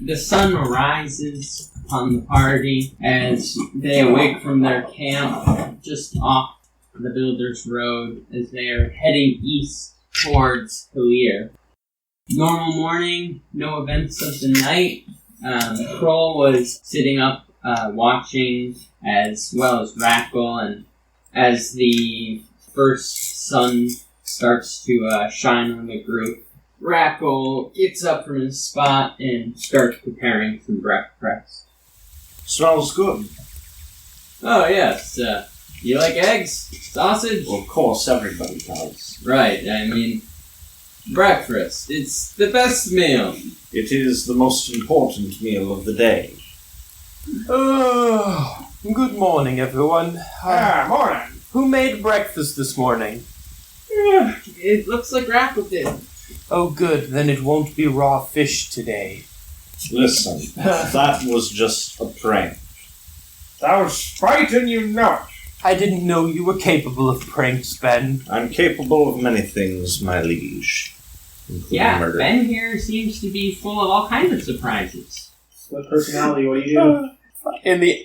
the sun rises on the party as they awake from their camp just off the Builder's Road as they are heading east towards Kalir. Normal morning, no events of the night. Krohl was sitting up watching, as well as Rackle, and as the first sun starts to shine on the group, Rackle gets up from his spot and starts preparing some breakfast. Smells good. Oh, yes. You like eggs? Sausage? Well, of course, everybody does. Right, I mean, breakfast. It's the best meal. It is the most important meal of the day. Good morning, everyone. Morning. Who made breakfast this morning? It looks like Rackle did. Oh, good. Then it won't be raw fish today. Listen, that was just a prank. That was spiting you not. I didn't know you were capable of pranks, Ben. I'm capable of many things, my liege. Yeah, murder. Ben here seems to be full of all kinds of surprises. What personality? What do you do?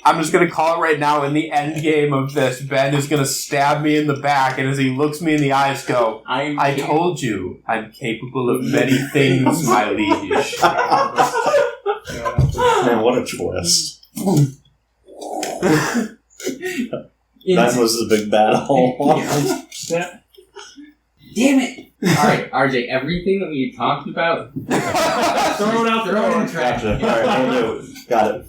I'm just going to call it right now, in the end game of this, Ben is going to stab me in the back, and as he looks me in the eyes, go, I told you, I'm capable of many things, my liege. Man, what a twist. That was the big battle. Damn it! Alright, RJ, everything that we talked about, Throw it out the door. Gotcha. Alright, we'll do it. Got it.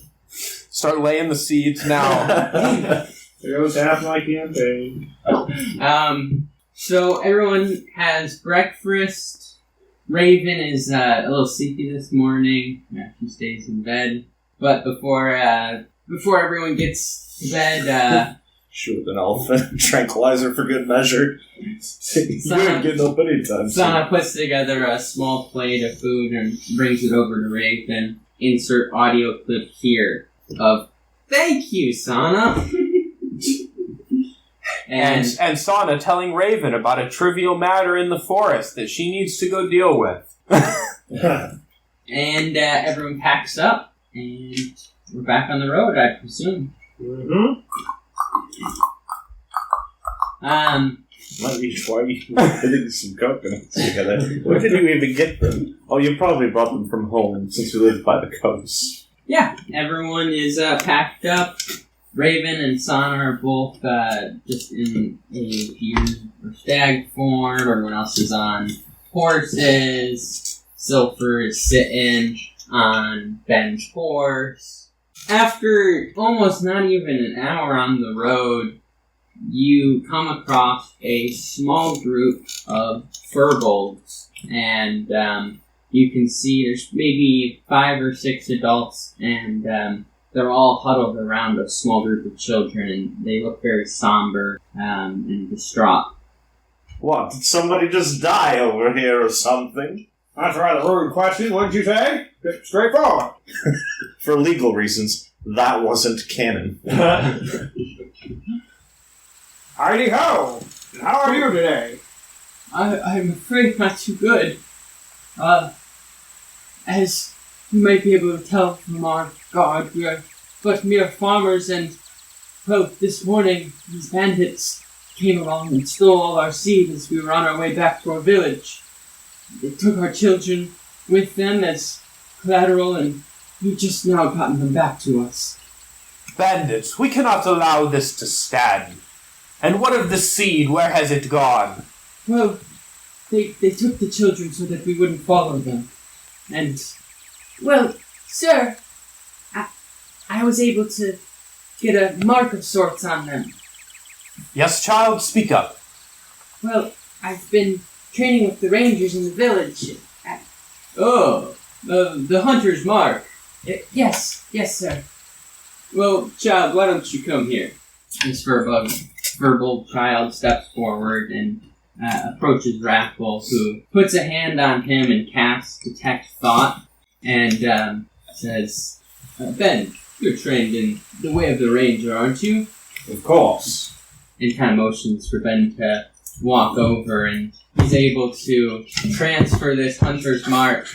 Start laying the seeds now. There goes half my campaign. So everyone has breakfast. Raven is a little sleepy this morning. She stays in bed. But before everyone gets to bed, Shoot an elephant tranquilizer for good measure. You ain't getting up anytime soon. Sana puts together a small plate of food and brings it over to Raven. Insert audio clip here of "Thank you, Sana." and Sana telling Raven about a trivial matter in the forest that she needs to go deal with. And everyone packs up, and we're back on the road, I presume. Mm-hmm. Might be why you getting some coconuts together. Where did you even get them? Oh, you probably brought them from home since you live by the coast. Yeah, everyone is packed up. Raven and Sana are both just in a deer or stag form. Everyone else is on horses. Silver is sitting on Ben's horse. After almost not even an hour on the road, you come across a small group of Firbolgs, and you can see there's maybe 5 or 6 adults, and they're all huddled around a small group of children, and they look very somber and distraught. What? Did somebody just die over here or something? That's a rather rude question, wouldn't you say? Just straightforward. For legal reasons, that wasn't canon. Heidi ho! How are you today? I'm afraid not too good. As you might be able to tell from our guard, we are but mere farmers, and, well, this morning, these bandits came along and stole all our seed as we were on our way back to our village. They took our children with them as collateral, and we've just now gotten them back to us. Bandits, we cannot allow this to stand. And what of the seed? Where has it gone? Well, they took the children so that we wouldn't follow them. And, well, sir, I was able to get a mark of sorts on them. Yes, child, speak up. Well, I've been training with the rangers in the village. The hunter's mark. Yes, sir. Well, child, why don't you come here? This Firbolg child steps forward and approaches Rackle, who puts a hand on him and casts Detect Thought, and says, Ben, you're trained in the way of the ranger, aren't you? Of course. And kind of motions for Ben to walk over, and he's able to transfer this hunter's mark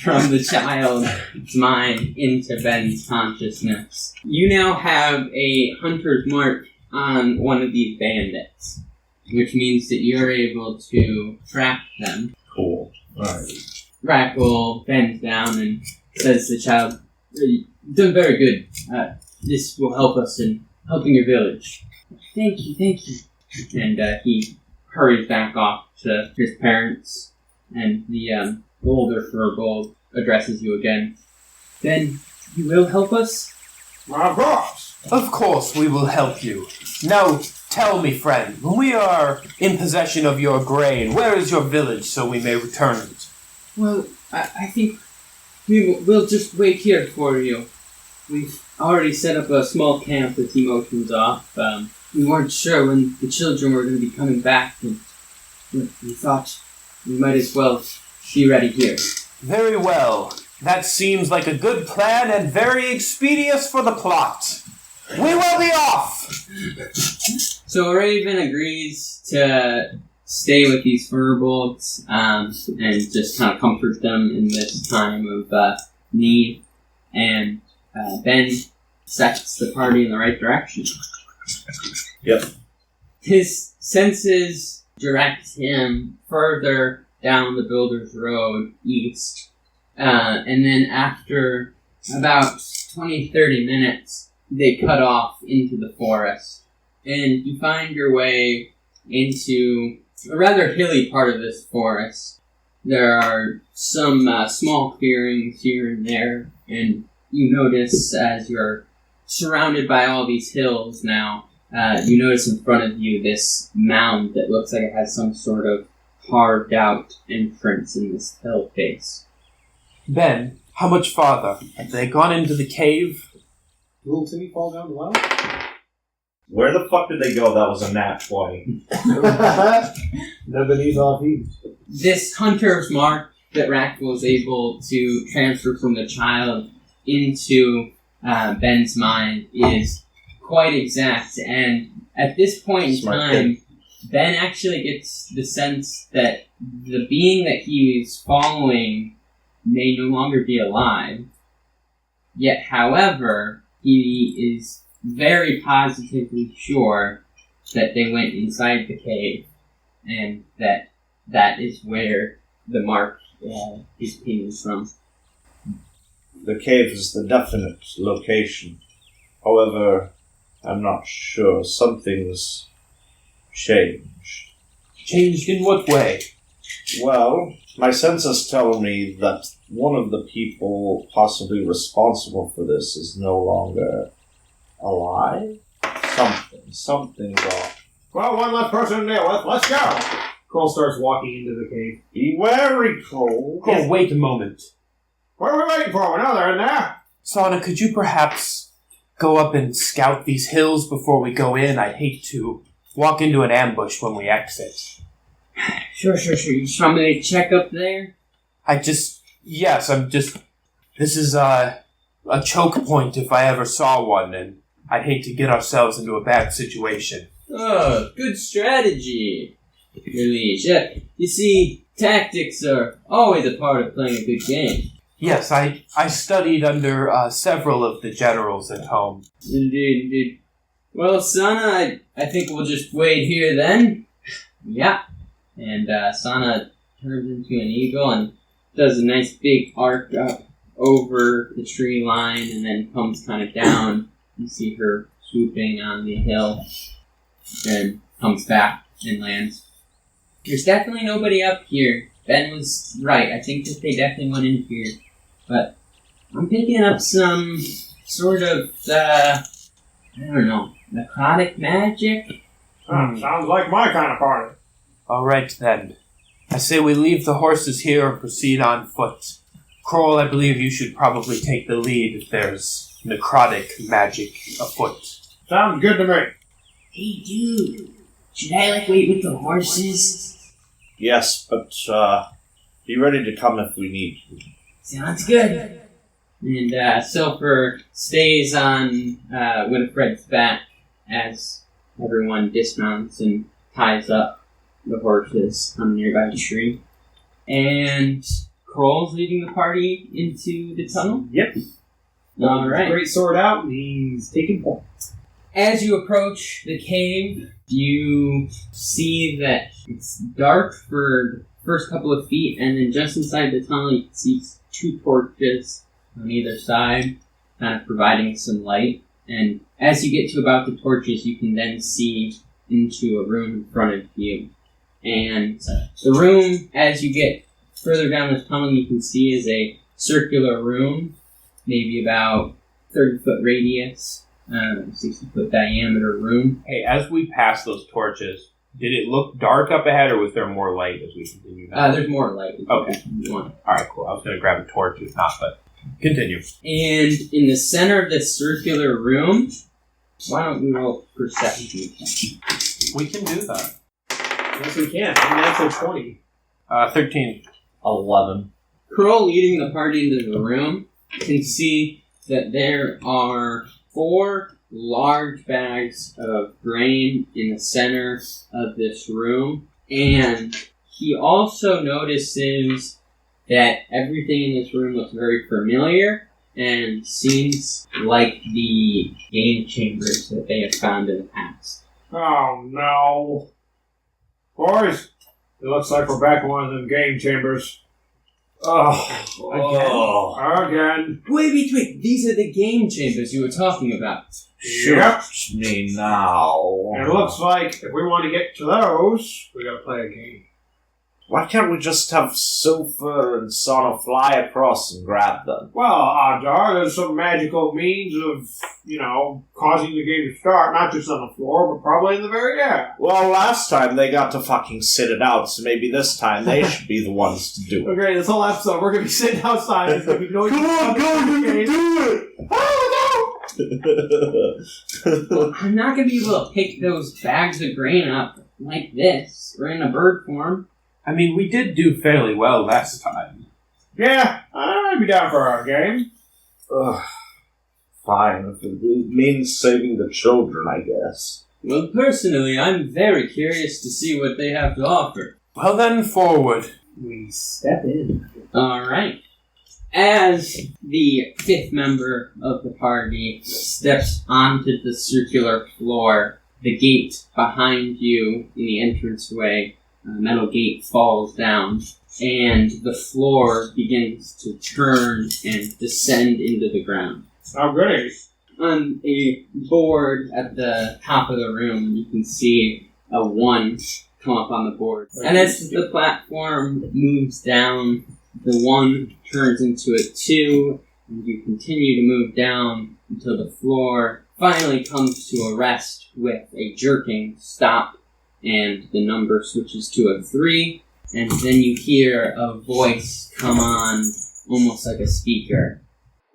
from the child's mind into Ben's consciousness. You now have a hunter's mark on one of these bandits, which means that you're able to track them. Cool. Alright. Rackle bends down and says to the child, "You've done very good. This will help us in helping your village." Thank you. And he hurries back off to his parents, and the older Firbolg addresses you again. "Ben, you will help us?" Of course. Of course we will help you. Now, tell me, friend, when we are in possession of your grain, where is your village so we may return it? Well, I think we'll just wait here for you. We've already set up a small camp with emotions off. We weren't sure when the children were going to be coming back, and we thought we might as well be ready here. Very well. That seems like a good plan and very expeditious for the plot. We will be off! So Raven agrees to stay with these Firbolgs and just kind of comfort them in this time of need. And Ben sets the party in the right direction. Yep. His senses direct him further down the Builder's Road east. And then after about 20-30 minutes, they cut off into the forest. And you find your way into a rather hilly part of this forest. There are some small clearings here and there, and you notice as you're surrounded by all these hills now, you notice in front of you this mound that looks like it has some sort of carved out entrance in this hill face. Ben, how much farther? Have they gone into the cave? Little Timmy fall down the well? Where the fuck did they go? That was a nat 20. Never off heat. This hunter's mark that Rackle was able to transfer from the child into Ben's mind is quite exact, and at this point in time, Ben actually gets the sense that the being that he is following may no longer be alive. Yet, however, he is very positively sure that they went inside the cave, and that is where the mark is pinned from. The cave is the definite location. However, I'm not sure. Something's changed. Changed in what way? Well, my senses tell me that one of the people possibly responsible for this is no longer alive? Something's off. Well, one less person to deal with. Let's go. Krohl starts walking into the cave. Be wary, Krohl. Oh, wait a moment. What are we waiting for? We know they're in there. Sana, could you perhaps go up and scout these hills before we go in? I hate to walk into an ambush when we exit. Sure. You just want me to check up there? This is a choke point if I ever saw one, and I'd hate to get ourselves into a bad situation. Oh, good strategy, Release. Yeah, you see, tactics are always a part of playing a good game. Yes, I studied under several of the generals at home. Indeed. Well, Sana, I think we'll just wait here then. Yeah. And Sana turns into an eagle and does a nice big arc up over the tree line and then comes kind of down. You see her swooping on the hill and comes back and lands. There's definitely nobody up here. Ben was right. I think that they definitely went in here. But I'm picking up some sort of, necrotic magic. Sounds like my kind of party. All right, then. I say we leave the horses here and proceed on foot. Krohl, I believe you should probably take the lead if there's necrotic magic afoot. Sounds good to me. Hey, dude. Should I, wait with the horses? Yes, but be ready to come if we need to. Sounds good. And Silver stays on Winifred's back as everyone dismounts and ties up the horses on a nearby tree. And Krohl's leading the party into the tunnel? Yep. All right. Great sword out, and he's taking point. As you approach the cave, you see that it's dark for the first couple of feet, and then just inside the tunnel you can see 2 torches on either side, kind of providing some light. And as you get to about the torches, you can then see into a room in front of you. And the room, as you get further down the tunnel, you can see is a circular room, maybe about 30-foot radius, 60-foot diameter room. Hey, as we pass those torches, did it look dark up ahead, or was there more light as we continue down? There's more light. Okay. Alright, cool. I was going to grab a torch, if not, but continue. And in the center of this circular room, why don't we roll perception? We can do that. Yes, we can. Natural 20. 13. 11. Krohl, leading the party into the room, can see that there are 4 large bags of grain in the center of this room, and he also notices that everything in this room looks very familiar and seems like the game chambers that they have found in the past. Oh, no. Boys, it looks like we're back in one of them game chambers. Again. Wait. These are the game chambers you were talking about. Yep. Shoot me now. And it looks like if we want to get to those, we gotta play a game. Why can't we just have Sulfur and Sauna fly across and grab them? Well, Adar, there's some magical means of, causing the game to start, not just on the floor, but probably in the very air. Well, last time they got to fucking sit it out, so maybe this time they should be the ones to do it. Okay, this whole episode, we're gonna be sitting outside. It's gonna be noisy. Come on, go, you can do it! Well, I'm not going to be able to pick those bags of grain up like this, or in a bird form. I mean, we did do fairly well last time. Yeah, I'd be down for our game. Fine, if it means saving the children, I guess. Well, personally, I'm very curious to see what they have to offer. Well then, forward. We step in. Alright. As the 5th member of the party steps onto the circular floor, the gate behind you in the entranceway, a metal gate, falls down, and the floor begins to turn and descend into the ground. Oh, goody. On a board at the top of the room, you can see a 1 come up on the board. And as the platform moves down, the 1 turns into a 2, and you continue to move down until the floor finally comes to a rest with a jerking stop, and the number switches to a 3, and then you hear a voice come on, almost like a speaker.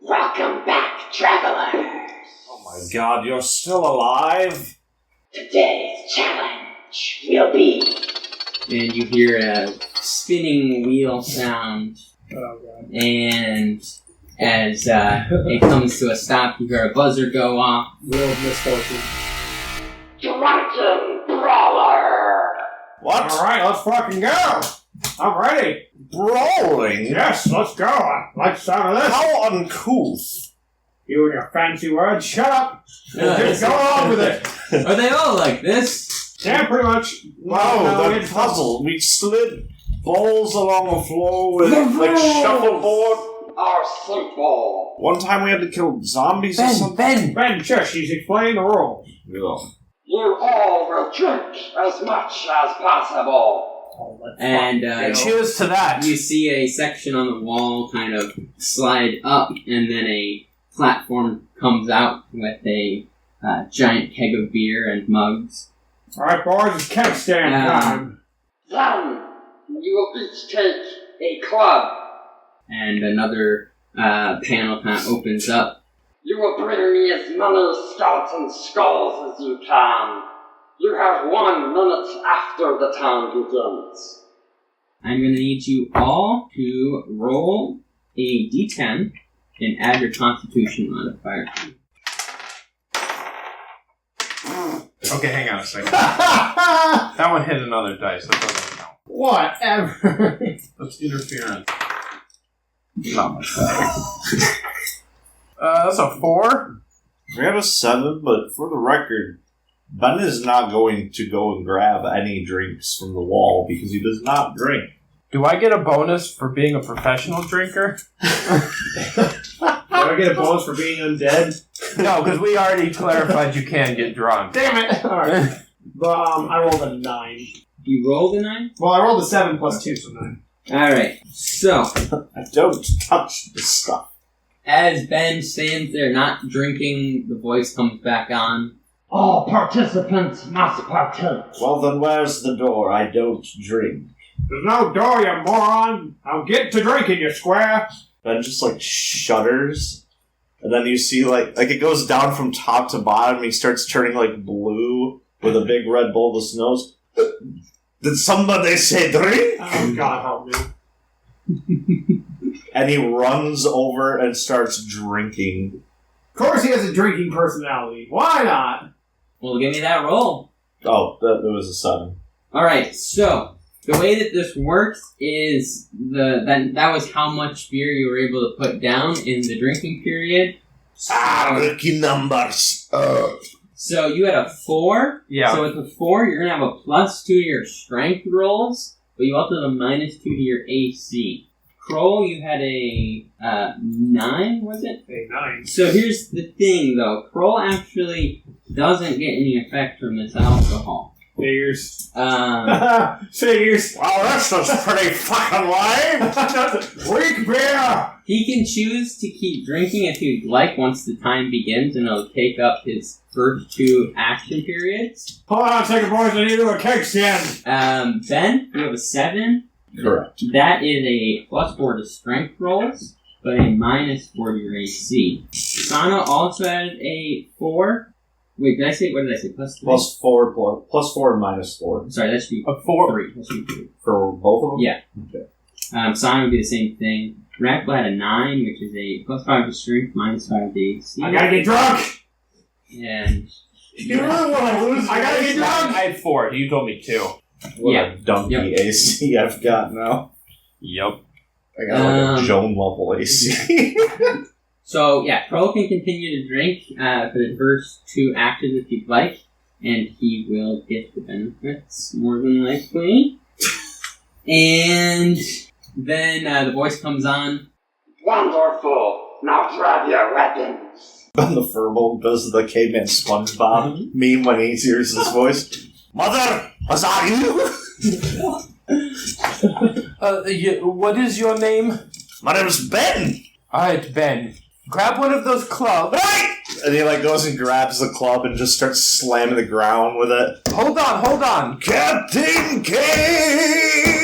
Welcome back, travelers! Oh my god, you're still alive? Today's challenge will be... And you hear a spinning wheel sound. Oh, God. And as it comes to a stop, you hear a buzzer go off. Wheel of misfortune. Drunken Brawler! What? Alright, let's fucking go! I'm ready! Brawling? Yes, let's go! I like the sound of this! How uncouth. You and your fancy words, shut up! Just go along with it! Are they all like this? Yeah, pretty much. Wow, the puzzle. We slid balls along the floor with, like, shuffleboard. Are simple. One time we had to kill zombies or something. Ben, shush, he's explaining the rules. Yeah. You all will drink as much as possible. And cheers to that. You see a section on the wall kind of slide up, and then a platform comes out with a giant keg of beer and mugs. Alright, boys, it's keg stand time. Then you will each take a club. And another panel kind of opens up. You will bring me as many skeleton skulls as you can. You have 1 minute after the time begins. I'm going to need you all to roll a d10 and add your constitution modifier. Okay, hang on a second. That one hit another dice. That doesn't count. Whatever. That's interference. Not much better. That's a 4. We have a 7, but for the record, Ben is not going to go and grab any drinks from the wall because he does not drink. Do I get a bonus for being a professional drinker? Do I get a bonus for being undead? No, because we already clarified you can get drunk. Damn it! Alright. But, I rolled a 9. You rolled a 9? Well, I rolled a 7 plus 2, so 9. Alright, so, I don't touch this stuff. as Ben stands there not drinking, the voice comes back on. All participants must partake. Well, then where's the door? I don't drink. There's no door, you moron! I'll get to drinking, you square! Ben just, shudders. And then you see, it goes down from top to bottom. He starts turning, blue with a big red bulbous nose. Did somebody say drink? Oh, God help me. And he runs over and starts drinking. Of course he has a drinking personality. Why not? Well, give me that roll. Oh, that was a 7. Alright, so, the way that this works is that was how much beer you were able to put down in the drinking period. Lucky numbers. So you had a 4. Yeah. So with a 4, you're going to have a +2 to your strength rolls, but you also have a -2 to your AC. Krohl, you had a 9, was it? A 9. So here's the thing, though. Krohl actually doesn't get any effect from this alcohol. Figures. Figures. Wow, that's pretty fucking lame. Weak beer! He can choose to keep drinking if he'd like once the time begins, and it'll take up his first 2 action periods. Hold on a second, boys. I need to do a cake stand. Ben, you have a 7. Correct. That is a +4 to strength rolls, but a -4 to your AC. Sana also had a 4. Wait, what did I say? +3? +4 and -4. Sorry, that should be A 4. 3. That should be 3. For both of them? Yeah. Okay. Sana would be the same thing. Rackle had a 9, which is a +5 to strength, -5 to AC. I gotta get drunk! And You really want to lose? I gotta get drunk! I had 4. You told me 2. What Yeah. a donkey AC I've got now. Yep. I got a Joan level AC. so, yeah, Krohl can continue to drink for the first 2 actions if he'd like, and he will get the benefits, more than likely. And then the voice comes on. Wonderful. Now grab your weapons. When the Firbolg does the caveman SpongeBob meme when he hears his voice. Mother, was that you? What is your name? My name's Ben. Alright, Ben. Grab one of those clubs. Right! And he goes and grabs the club and just starts slamming the ground with it. Hold on. Captain Caveman!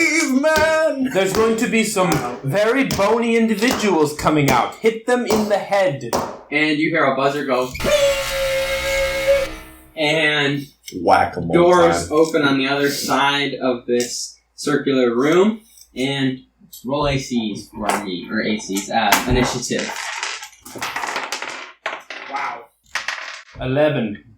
There's going to be some very bony individuals coming out. Hit them in the head. And you hear a buzzer go, and Whack him one doors time. open on the other side of this circular room, and roll ACs for me, or ACs, initiative. Wow. 11.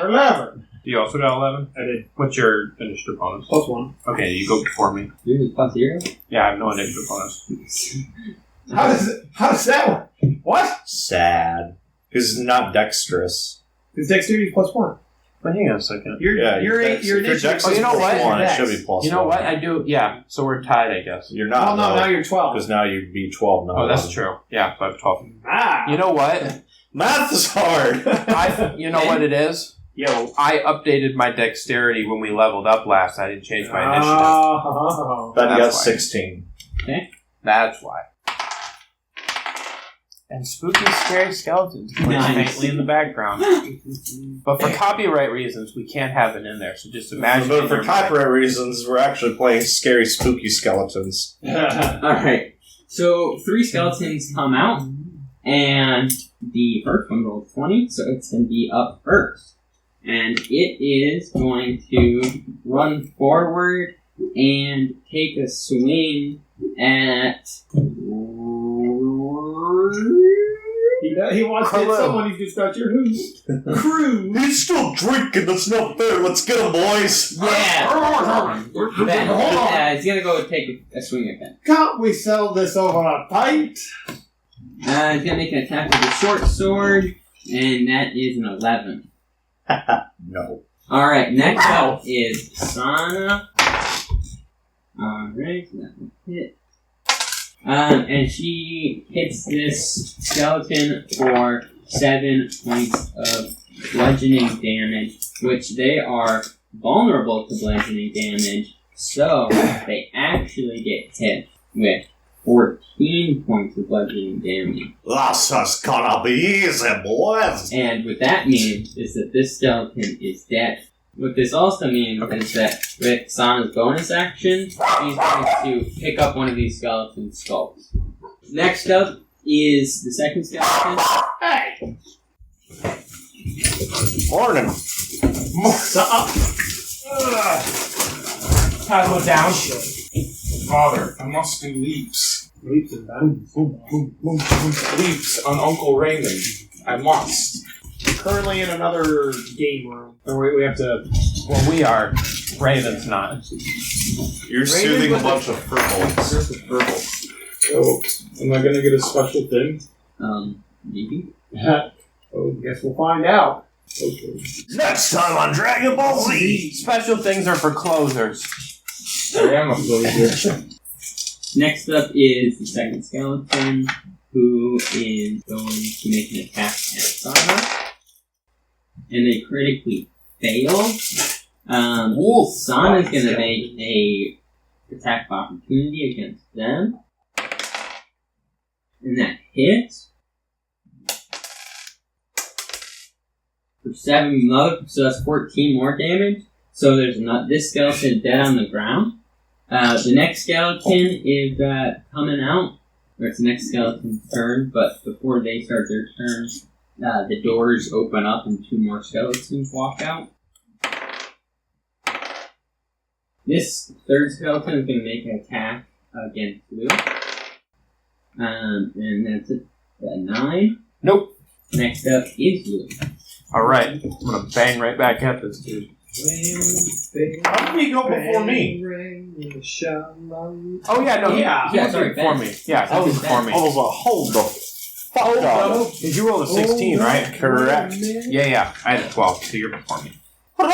11. You also got 11? I did. What's your initiative bonus? +1. Okay, you go before me. Yours is +0? Yeah, I have no initiative bonus. How does that work? What? Sad. Because he's not dexterous. His dexterity is +1. But hang on a second. Your dex initiative. is you know what? +1, it Dex. should be +1. You know what? I do. Yeah, so we're tied, I guess. You're not. No, now you're 12. Because now you'd be 12 now. Oh, that's true. Yeah, so I have 12. Ah. You know what? Math is hard. You know what it is? Yo. I updated my dexterity when we leveled up last. I didn't change my initiative. Oh. Ben got That's why. 16. That's why. And spooky, scary skeletons playing Nice. faintly in the background. But for copyright reasons, we can't have it in there. So just imagine. But in for your mind. copyright reasons, we're actually playing scary, spooky skeletons. Alright, so 3 skeletons come out, and the first one rolls 20, so it's going to be up first. And it is going to run forward and take a swing at... He Yeah, he wants to hit someone. He's just got your crew. He's still drinking. That's not fair. Let's get him, boys. Yeah. Ben, he's gonna go take a swing at that. Can't we sell this over a pint? He's gonna make an attack with a short sword, and that is an 11. No. Alright, next up is Sana. Alright, so that will hit. And she hits this skeleton for 7 points of bludgeoning damage, which they are vulnerable to bludgeoning damage, so they actually get hit with 14 points of bludgeoning damage. That's just gonna be easy, boys. And what that means is that this skeleton is dead. What this also means is that with Sana's bonus action, he's going to pick up one of these skeleton skulls. Next up is the second skeleton. Hey! Morning. Time to go down. Father, I must do leaps. Leaps and bounds. Leaps on Uncle Raymond. I must. Currently in another game room. Or we have to... Well, we are. Raven's not. You're soothing a bunch of Firbolgs. There's the Firbolg. Oh, am I gonna get a special thing? Maybe. Oh, guess we'll find out. Okay. Next time on Dragon Ball Z. Special things are for closers. I am a closer. Next up is the second skeleton, who is going to make an attack at Sana. And they critically fail. Sana's going to make a attack of opportunity against them. And that hits. For 7 more, so that's 14 more damage. So there's not this skeleton dead on the ground. The next skeleton is coming out. Or it's the next skeleton's turn, but before they start their turn, the doors open up and 2 more skeletons walk out. This third skeleton is going to make an attack against Llew. And that's a 9. Nope. Next up is Llew. Alright, I'm gonna bang right back at this dude. How did he go before me? Oh yeah, no, Yeah. he was sorry, before Ben. me. Yeah, he was before me. I was like, hold the fuck up. Did you roll a 16, right? Correct. Yeah, I had a 12, so you're before me. But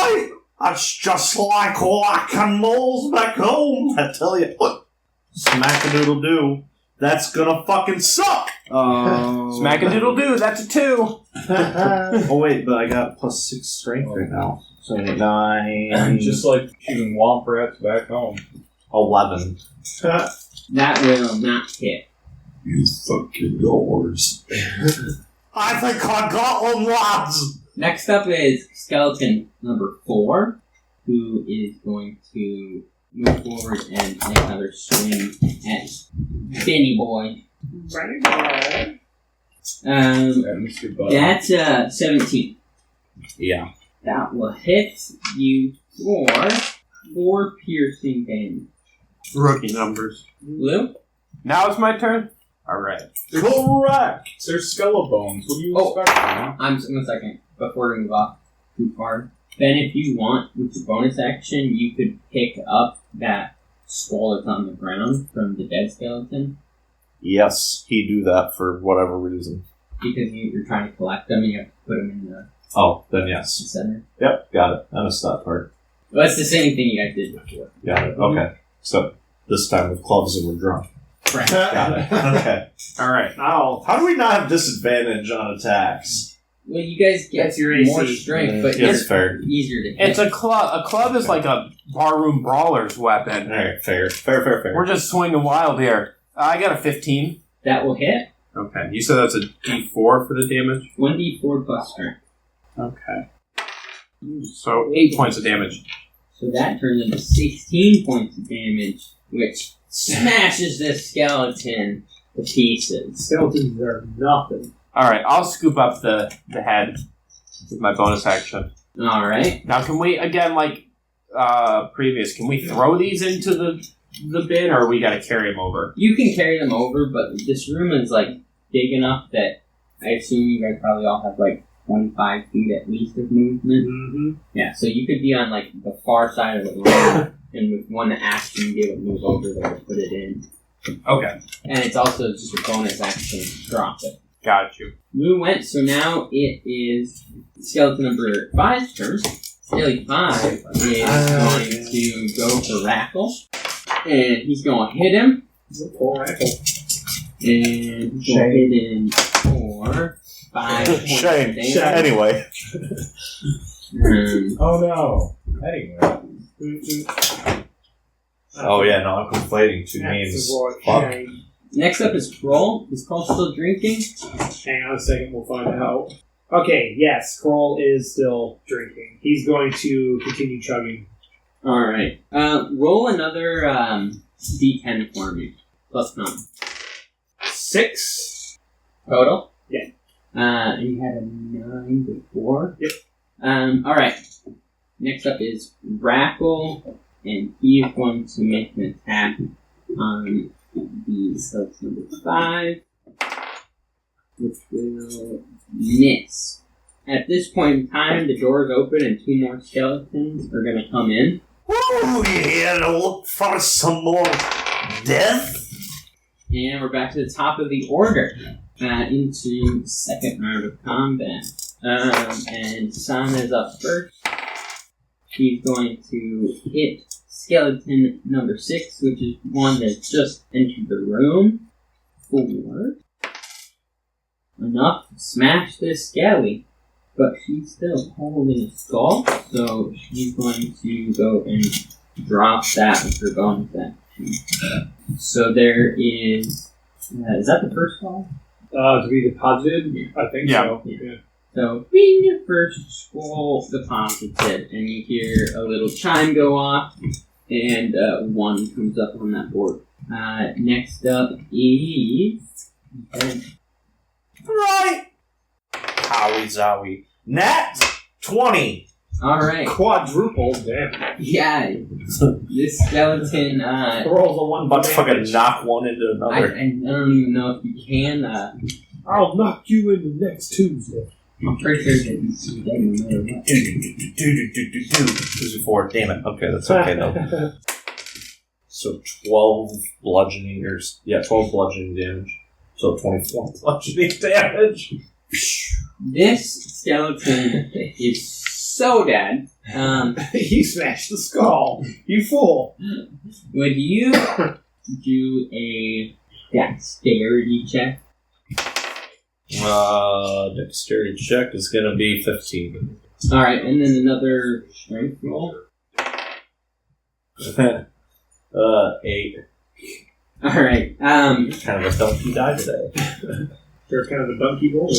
that's just like whack-a-moles back home. I tell you what, smack-a-doodle-doo. That's gonna fucking suck. Smack-a-doodle-doo, that's a 2. Oh wait, but I got +6 strength right now. So 9. Just like shooting womp rats back home. 11. That will not hit. You fucking doors. I think I got one, lads. Next up is skeleton number 4, who is going to move forward and make another swing at Benny Boy. Mr. Bud. That's 17. Yeah. That will hit you for 4 piercing damage. Rookie numbers. Llew? Now it's my turn? Alright. Correct. There's skeleton. What do you Oh. expect? Man? I'm 1 second before we move off too far. Ben, if you want, with your bonus action, you could pick up that skull that's on the ground from the dead skeleton. Yes, he do that for whatever reason. Because you're trying to collect them and you have to put them in the Oh, then yes. center. Yep, got it. I missed that part. Well, it's the same thing you guys did before. Got it. Okay. So, this time with clubs and we're drunk. Correct. Got it. Okay. Alright. Now, How do we not have disadvantage on attacks? Well, you guys get That's your more AC. strength, but Yeah, it's it's fair. easier to hit. It's a club. A club is like a barroom brawler's weapon. Alright, fair. Fair. We're just swinging wild here. I got a 15. That will hit. Okay. You said that's a D4 for the damage? 1d4 plus strength. Okay. So 8 points of damage. So that turns into 16 points of damage, which smashes this skeleton to pieces. skeletons are nothing. Alright, I'll scoop up the head with my bonus action. Alright. Now, can we, again, like previous, can we throw these into the bin, or we gotta carry them over? You can carry them over, but this room is, like, big enough that I assume you guys probably all have like 25 feet at least of movement. Mm-hmm. Yeah, so you could be on like the far side of the room, and with one action, be able to move over there and put it in. Okay. And it's also just a bonus action to drop it. Got you. Llew went, so now it is skeleton number 5's turn. Skelly 5 is going to go for Rackle, and he's going to hit him. Poor Rackle. And he's going to hit him for 5 points of Shame. damage. Anyway. Oh no. Anyway. Oh yeah, no, I'm conflating two names. Fuck. Next up is Krohl. Is Krohl still drinking? Hang on a second, we'll find out. Okay, yes, Krohl is still drinking. He's going to continue chugging. Alright. Roll another d10 for me. Plus 9. 6. Total? Yeah. And you had a 9 before? Yep. Alright. Next up is Rackle, and he is going to make an attack on the skeleton number 5, which will miss. At this point in time, the door is open and 2 more skeletons are going to come in. Ooh, you here to look for some more death? And we're back to the top of the order, into the second round of combat. And Sana's up first. He's going to hit skeleton number 6, which is one that just entered the room, for enough to smash this skelly. But she's still holding a skull, so she's going to go and drop that with her bonus action. So there is that the first skull? To be deposited? I think so. Yeah. So, being first skull deposited, and you hear a little chime go off, and 1 comes up on that board. Next up is Ben. Right. Howie zowie. Nat 20. Alright. Quadruple damage. Yeah. This skeleton, Rolls a 1 I'm about to fucking damage. knock one into I another. don't even know if you can, I'll knock you into next Tuesday. I'm pretty sure that he's dead no matter what. Who's it for? Damn it. Okay, that's okay though. So 12 bludgeoning, 12 bludgeoning damage. So 24 bludgeoning damage. This skeleton is so dead. He smashed the skull. You fool. Would you do a dexterity check? Dexterity check is gonna be 15. Alright, and then another strength roll. 8. Alright, Kind of a donkey die today. They're kind of a donkey roller.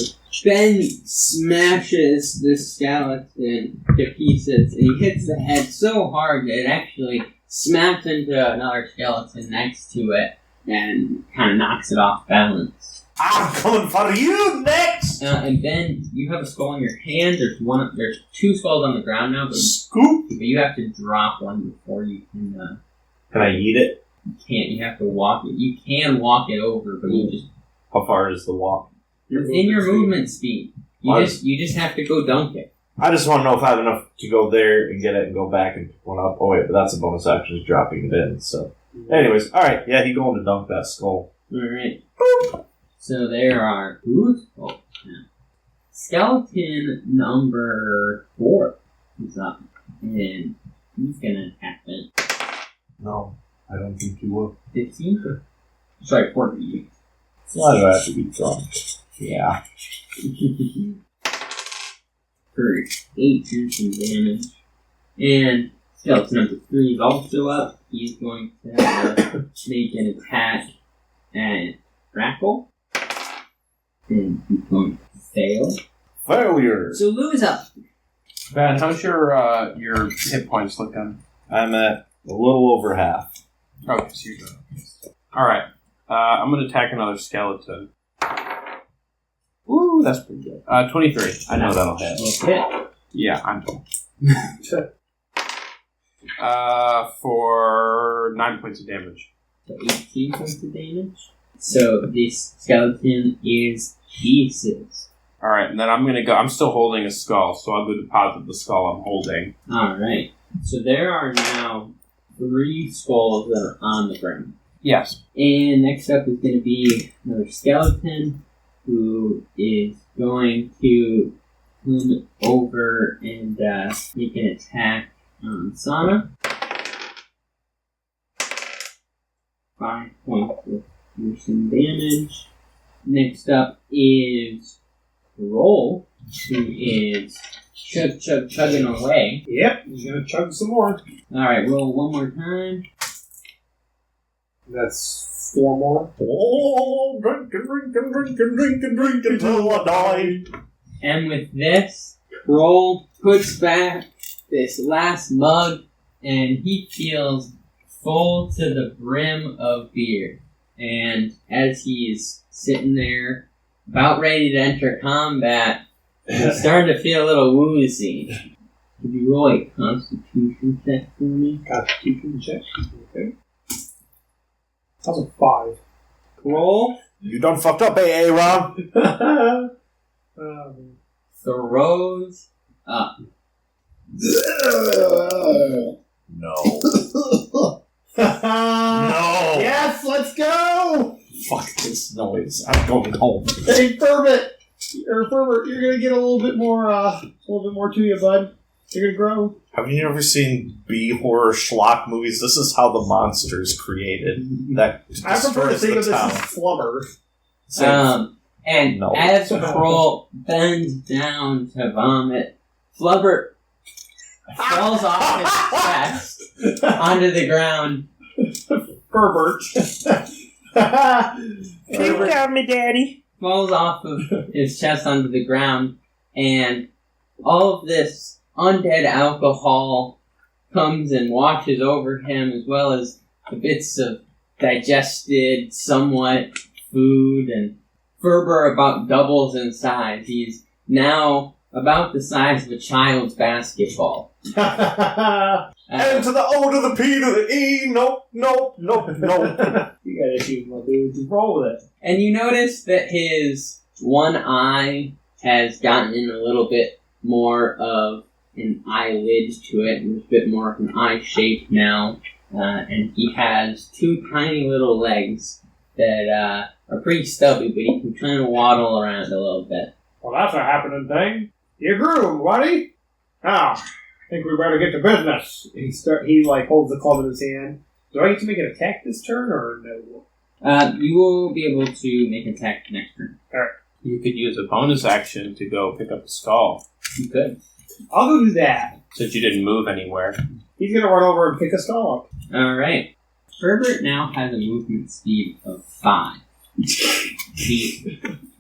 Ben smashes this skeleton to pieces, and he hits the head so hard that it actually smacks into another skeleton next to it, and kind of knocks it off balance. I'm coming for you next! And Ben, you have a skull in your hand. There's 2 skulls on the ground now, but Scoop! you have to drop one before you can. Can I eat it? You can't. You have to walk it. You can walk it over, but you just How far is the walk? within your movement speed. You just have to go dunk it. I just want to know if I have enough to go there and get it and go back and pick one up. Oh wait, but that's a bonus action, is dropping it in. So, anyways, all right, yeah, he's going to dunk that skull. All right. So there are 2 skulls now. Skeleton number 4 is up, and he's gonna attack it. No, I don't think you will. 15. Sorry, 14. Why do I have to be drunk? Yeah. For 8 piercing damage. And skeleton number 3 is also up. He's going to make an attack at Rackle. And he's going to fail. Failure! So Llew is up. Ben, how's your hit points looking? I'm at a little over half. Okay, so you're good. Alright. I'm gonna attack another skeleton. Ooh, that's pretty good. 23. I know that'll hit. Okay. Yeah, I'm done. For 9 points of damage. So 18 points of damage. So this skeleton is pieces. Alright, and then I'm gonna go. I'm still holding a skull, so I'll go deposit the skull I'm holding. Alright. So there are now 3 skulls that are on the ground. Yes. And next up is going to be another skeleton who is going to come over and make an attack on Sana. 5 points of piercing damage. Next up is Krohl, who is chugging away. Yep, he's gonna chug some more. Alright, roll one more time. That's 4 more. Oh, drink until I die. And with this, Krohl puts back this last mug, and he feels full to the brim of beer. And as he's sitting there, about ready to enter combat, he's starting to feel a little woozy. Could you roll a Constitution check for me? Constitution check. Okay. That was a 5. Krohl You done fucked up, Aaron. throws up. No. No. Yes, let's go! Fuck this noise. I'm going home. Hey, Ferbert, you're gonna get a little bit more to you, bud. You're gonna grow. Have you ever seen B horror schlock movies? This is how the monster's created. That I prefer to destroys think the of this town. as flubber. And No. as Krohl bends down to vomit, Flubber falls off his chest onto the ground. Ferbert. Ferbert me, Daddy. falls off of his chest onto the ground, and all of this undead alcohol comes and washes over him, as well as the bits of digested, somewhat food, and Ferbert about doubles in size. He's now about the size of a child's basketball. And to the O to the P to the E. Nope. You got issues, my dude. Just roll with it. And you notice that his one eye has gotten in a little bit more of an eyelid to it, and there's a bit more of an eye shape now. And he has 2 tiny little legs that are pretty stubby, but he can kind of waddle around a little bit. Well, that's a happening thing. You grew, buddy. Now, I think we better get to business. He holds the club in his hand. Do I get to make an attack this turn, or no? You will be able to make an attack next turn. You could use a bonus action to go pick up the skull, You could. I'll go do that. since you didn't move anywhere. He's gonna run over and pick a skull up. Alright. Ferbert now has a movement speed of 5.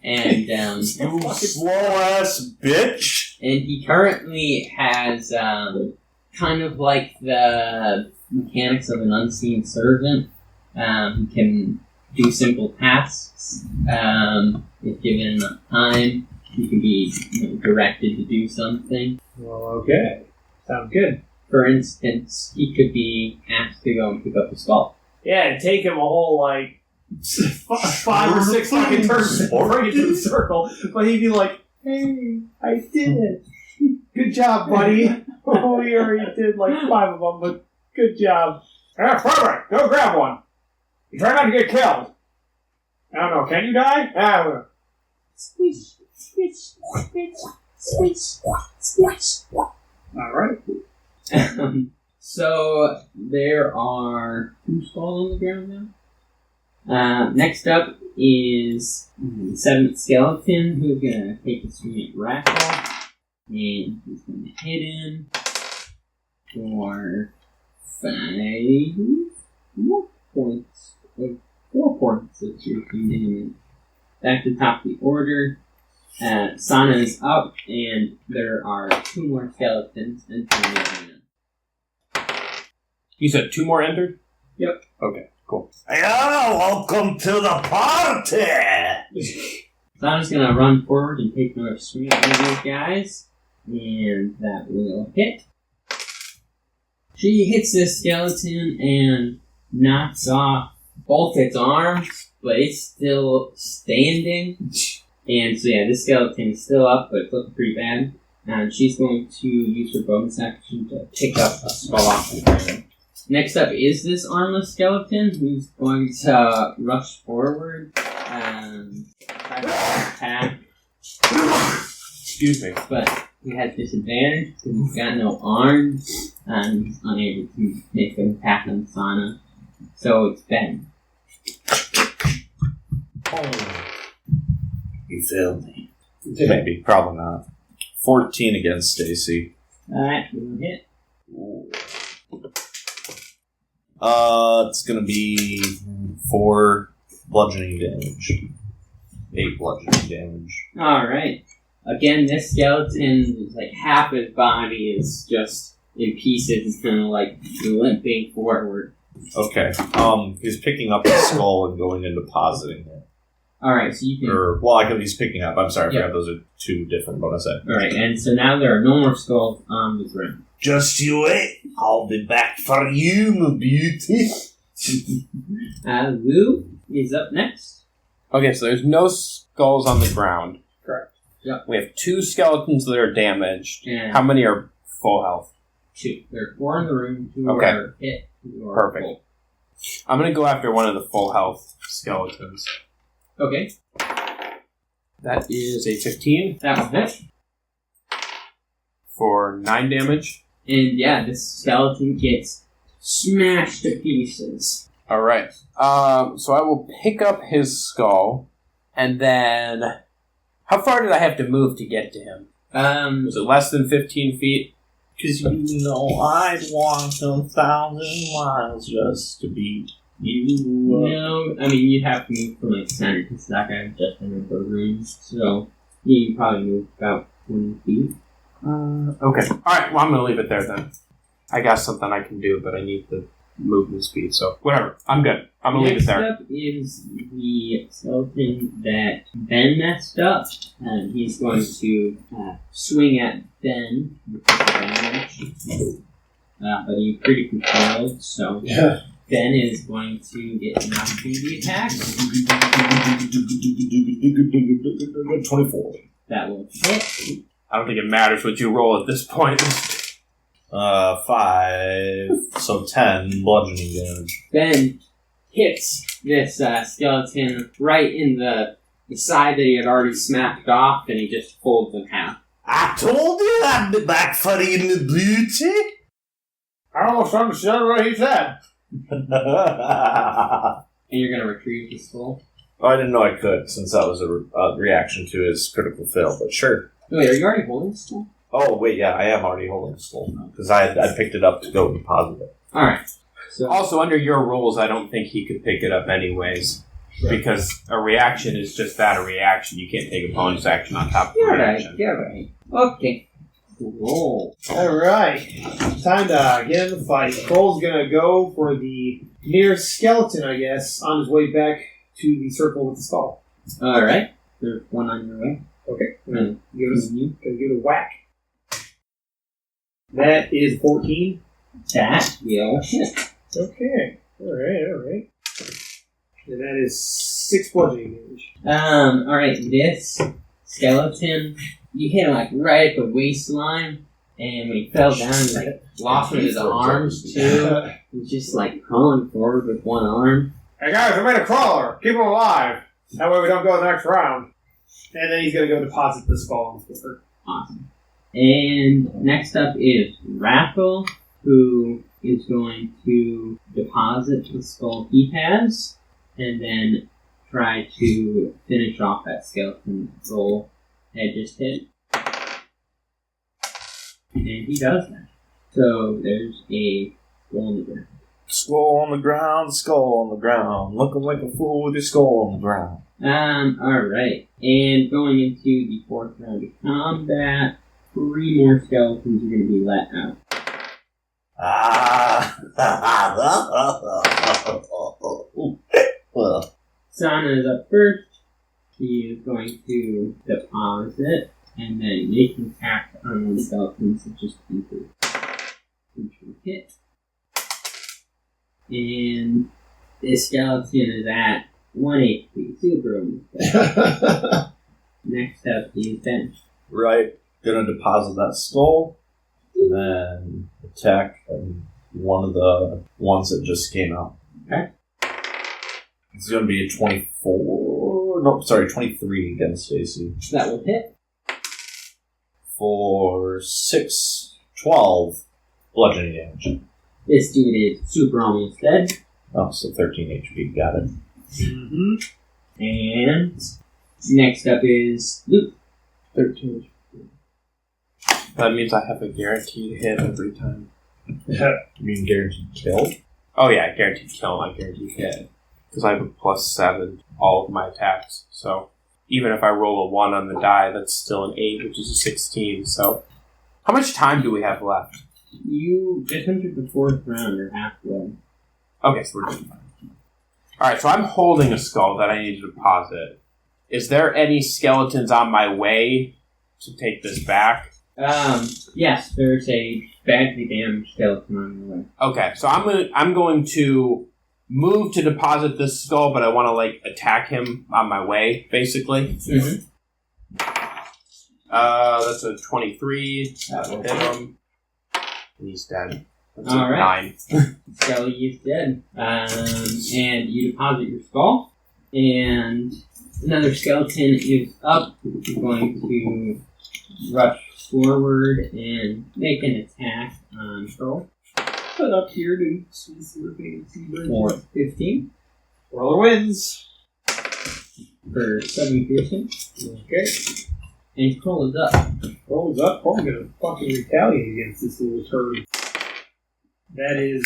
And You slow ass bitch. And he currently has kind of like the mechanics of an unseen servant. He can do simple tasks. If given enough time, he can be directed to do something. Well, okay. Sounds good. For instance, he could be asked to go and pick up the skull. Yeah, it'd take him a whole, 5 or 6 fucking turns to bring it to the circle. But he'd be like, hey, I did it. Good job, buddy. Oh, you already did 5 of them, but good job. Ferbert, go grab one. You try not to get killed. I don't know, can you die? Squish, squish, squish, squish, squish. Alright. So there are 2 skulls on the ground now. Next up is the 7th skeleton, who's going to take a swing at Rackle. And he's going to hit him for 4 points of piercing damage. Back to the top of the order. Sana is up, and there are 2 more skeletons entering the arena. You said 2 more entered? Yep. Okay, cool. Yeah, welcome to the party. Sana's gonna run forward and take another swing at one of these guys, and that will hit. She hits this skeleton and knocks off both its arms, but it's still standing. And so yeah, this skeleton is still up, but it's looking pretty bad. And she's going to use her bonus action to pick up a skull off the ground. Next up is this armless skeleton, who's going to rush forward and try to attack. Excuse me. But he has disadvantage because he's got no arms and he's unable to make an attack on Sana. So it's Ben. Oh. You failed me. Maybe. Probably not. 14 against Stacy. Alright, you hit. It's gonna be 4 bludgeoning damage. 8 bludgeoning damage. Alright. Again, this skeleton is like half his body is just in pieces. He's kind of like limping forward. Okay. He's picking up his skull and going and depositing it. Alright, so you can... He's picking up. I'm sorry, I forgot those are 2 different bonus actions. Alright, and so now there are no more skulls on the ground. Just you wait. I'll be back for you, my beauty. Llew is up next. Okay, so there's no skulls on the ground. Correct. Yep. We have 2 skeletons that are damaged. And How many are full health? 2. There are 4 in the room. 2 Okay. are hit. 2 are Perfect. full. I'm going to go after one of the full health skeletons. Okay, That is a 15 that was it. for 9 damage. And yeah, this skeleton gets smashed to pieces. Alright. So I will pick up his skull, and then... How far did I have to move to get to him? Was it less than 15 feet? Because you know I'd walk 1,000 miles just to beat you. No, I mean, you'd have to move from like center because that guy just entered the room. So, yeah, you probably move about 20 feet. Okay. Alright, well I'm going to leave it there then. I got something I can do, but I need the movement speed, so whatever. I'm good. I'm going to leave it there. Next up is the skeleton that Ben messed up. And he's going to swing at Ben with disadvantage. But he's pretty controlled, so Ben is going to get an opportunity attack. 24. That will hit. I don't think it matters what you roll at this point. 5. So 10 bludgeoning damage. Ben hits this skeleton right in the side that he had already smacked off, and he just folds in half. I told you I'd be back for you, my beauty. I almost understood what he said. And you're going to retrieve the skull? Oh, I didn't know I could, since that was a reaction to his critical fail, but sure. Wait, are you already holding the skull? Oh, wait, yeah, I am already holding the skull. Because I picked it up to go deposit it. Alright. So, Also, under your rules, I don't think he could pick it up anyways. Because a reaction is just that, a reaction. You can't take a bonus action on top of a reaction. You're right. Okay. Roll. Alright. Time to get in the fight. Krohl's gonna go for the nearest skeleton, I guess, on his way back to the circle with the skull. Alright. There's one on your way. Okay. And Give it a whack. That is 14. that will hit. Okay. Alright. And that is 6 bludgeoning damage. Alright, this skeleton, you hit him like right at the waistline, and when he fell down, he like lost one of his arms too. He's just like crawling forward with one arm. Hey guys, I made a crawler. Keep him alive. That way we don't go the next round. And then he's gonna go deposit the skull on the floor. Awesome. And next up is Rackle, who is going to deposit the skull he has, and then try to finish off that skeleton roll that just hit. And he does that. So there's a skull on the ground. Skull on the ground, skull on the ground. Looking like a fool with your skull on the ground. Alright. And going into the 4th round of combat, 3 more skeletons are going to be let out. Well, Sana is up first. He is going to deposit and then make an attack on one skeleton, so just enter. Hit. And This skeleton is at 1 HP. Super almost. Next up is Ben. Right. Gonna deposit that skull, and then attack one of the ones that just came out. Okay. It's gonna be a 24. No, sorry, 23 against Stacy. That will hit. For 12 bludgeoning damage. This dude is super almost dead. Oh, so 13 HP. Got it. Mm-hmm. And next up is Luke. 13. That means I have a guaranteed hit every time. You mean guaranteed kill? Oh yeah, guaranteed kill, not guaranteed hit. Because I have a +7 all of my attacks. So even if I roll a 1 on the die, that's still an 8, which is a 16. So how much time do we have left? You just entered the 4th round, or halfway. Okay, so we're doing fine. Alright, so I'm holding a skull that I need to deposit. Is there any skeletons on my way to take this back? Yes, there's a badly damaged skeleton on the way. Okay, so I'm going to move to deposit this skull, but I want to attack him on my way, basically. Mm-hmm. That's a 23. That will hit him. He's dead. That's All a right. 9. Skelly is dead. And you deposit your skull, and another skeleton is up. He's going to rush forward and make an attack on Krohl. Put up here to for 15. Roller wins. For 7 piercing. Okay. And Krohl is up. Rolls up. I'm gonna fucking retaliate against this little turd. That is,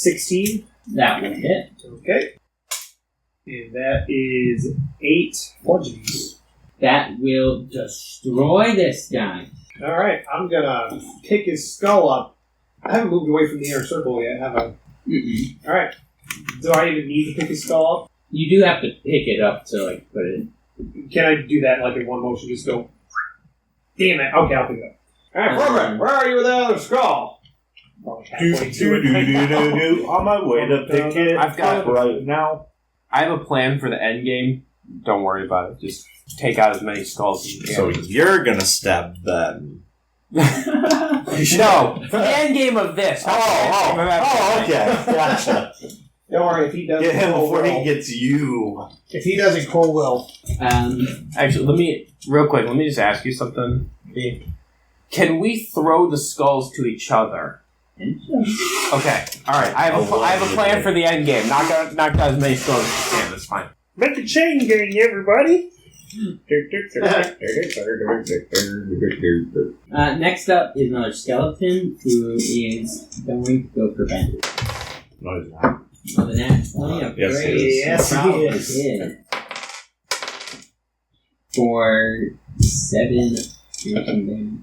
16. That will hit. Okay. And that is 8 bludgeoning. That will destroy this guy. Alright, I'm gonna pick his skull up. I haven't moved away from the inner circle yet, have I? Mm-mm. Alright. Do I even need to pick his skull up? You do have to pick it up to put it. Can I do that in one motion? Just go. Damn it. Okay, I'll pick it up. Alright, Ferbert, where are you with the other skull? On my way to pick it I've got right now. I have a plan for the end game. Don't worry about it. Just take out as many skulls as you can. So you're gonna stab Ben. No, for the end game of this. Okay. Gotcha. Don't worry, if he doesn't. Get him Krohl before will. he gets you. If he doesn't, Krohl will. Actually, real quick, let me just ask you something. Can we throw the skulls to each other? Okay, alright. I have a plan for the end game. Knock out as many skulls as you can, that's fine. Make a chain gang, everybody! Next up is another skeleton who is going to go for Ben. No, he's not. Another nat 20 up. Yes, he is. Yes, he is. For 7 piercing damage.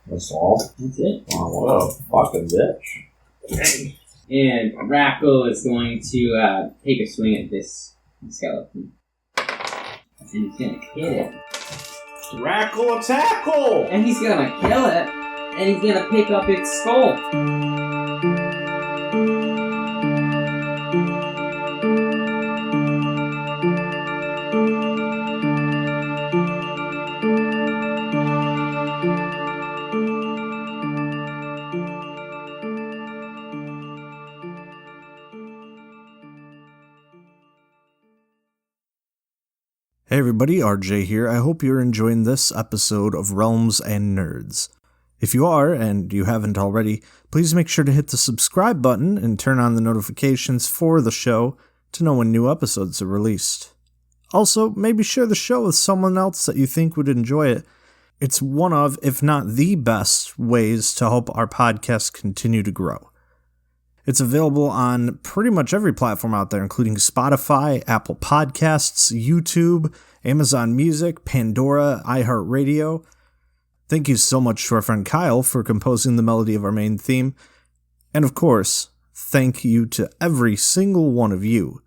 That's all. That's it. Oh, what a fucking bitch. And Rackle is going to take a swing at this skeleton. And he's gonna hit it. Rackle a tackle! And he's gonna kill it. And he's gonna pick up its skull. Hey everybody, RJ here. I hope you're enjoying this episode of Realms and Nerds. If you are, and you haven't already, please make sure to hit the subscribe button and turn on the notifications for the show to know when new episodes are released. Also, maybe share the show with someone else that you think would enjoy it. It's one of, if not the best, ways to help our podcast continue to grow. It's available on pretty much every platform out there, including Spotify, Apple Podcasts, YouTube, Amazon Music, Pandora, iHeartRadio. Thank you so much to our friend Kyle for composing the melody of our main theme. And of course, thank you to every single one of you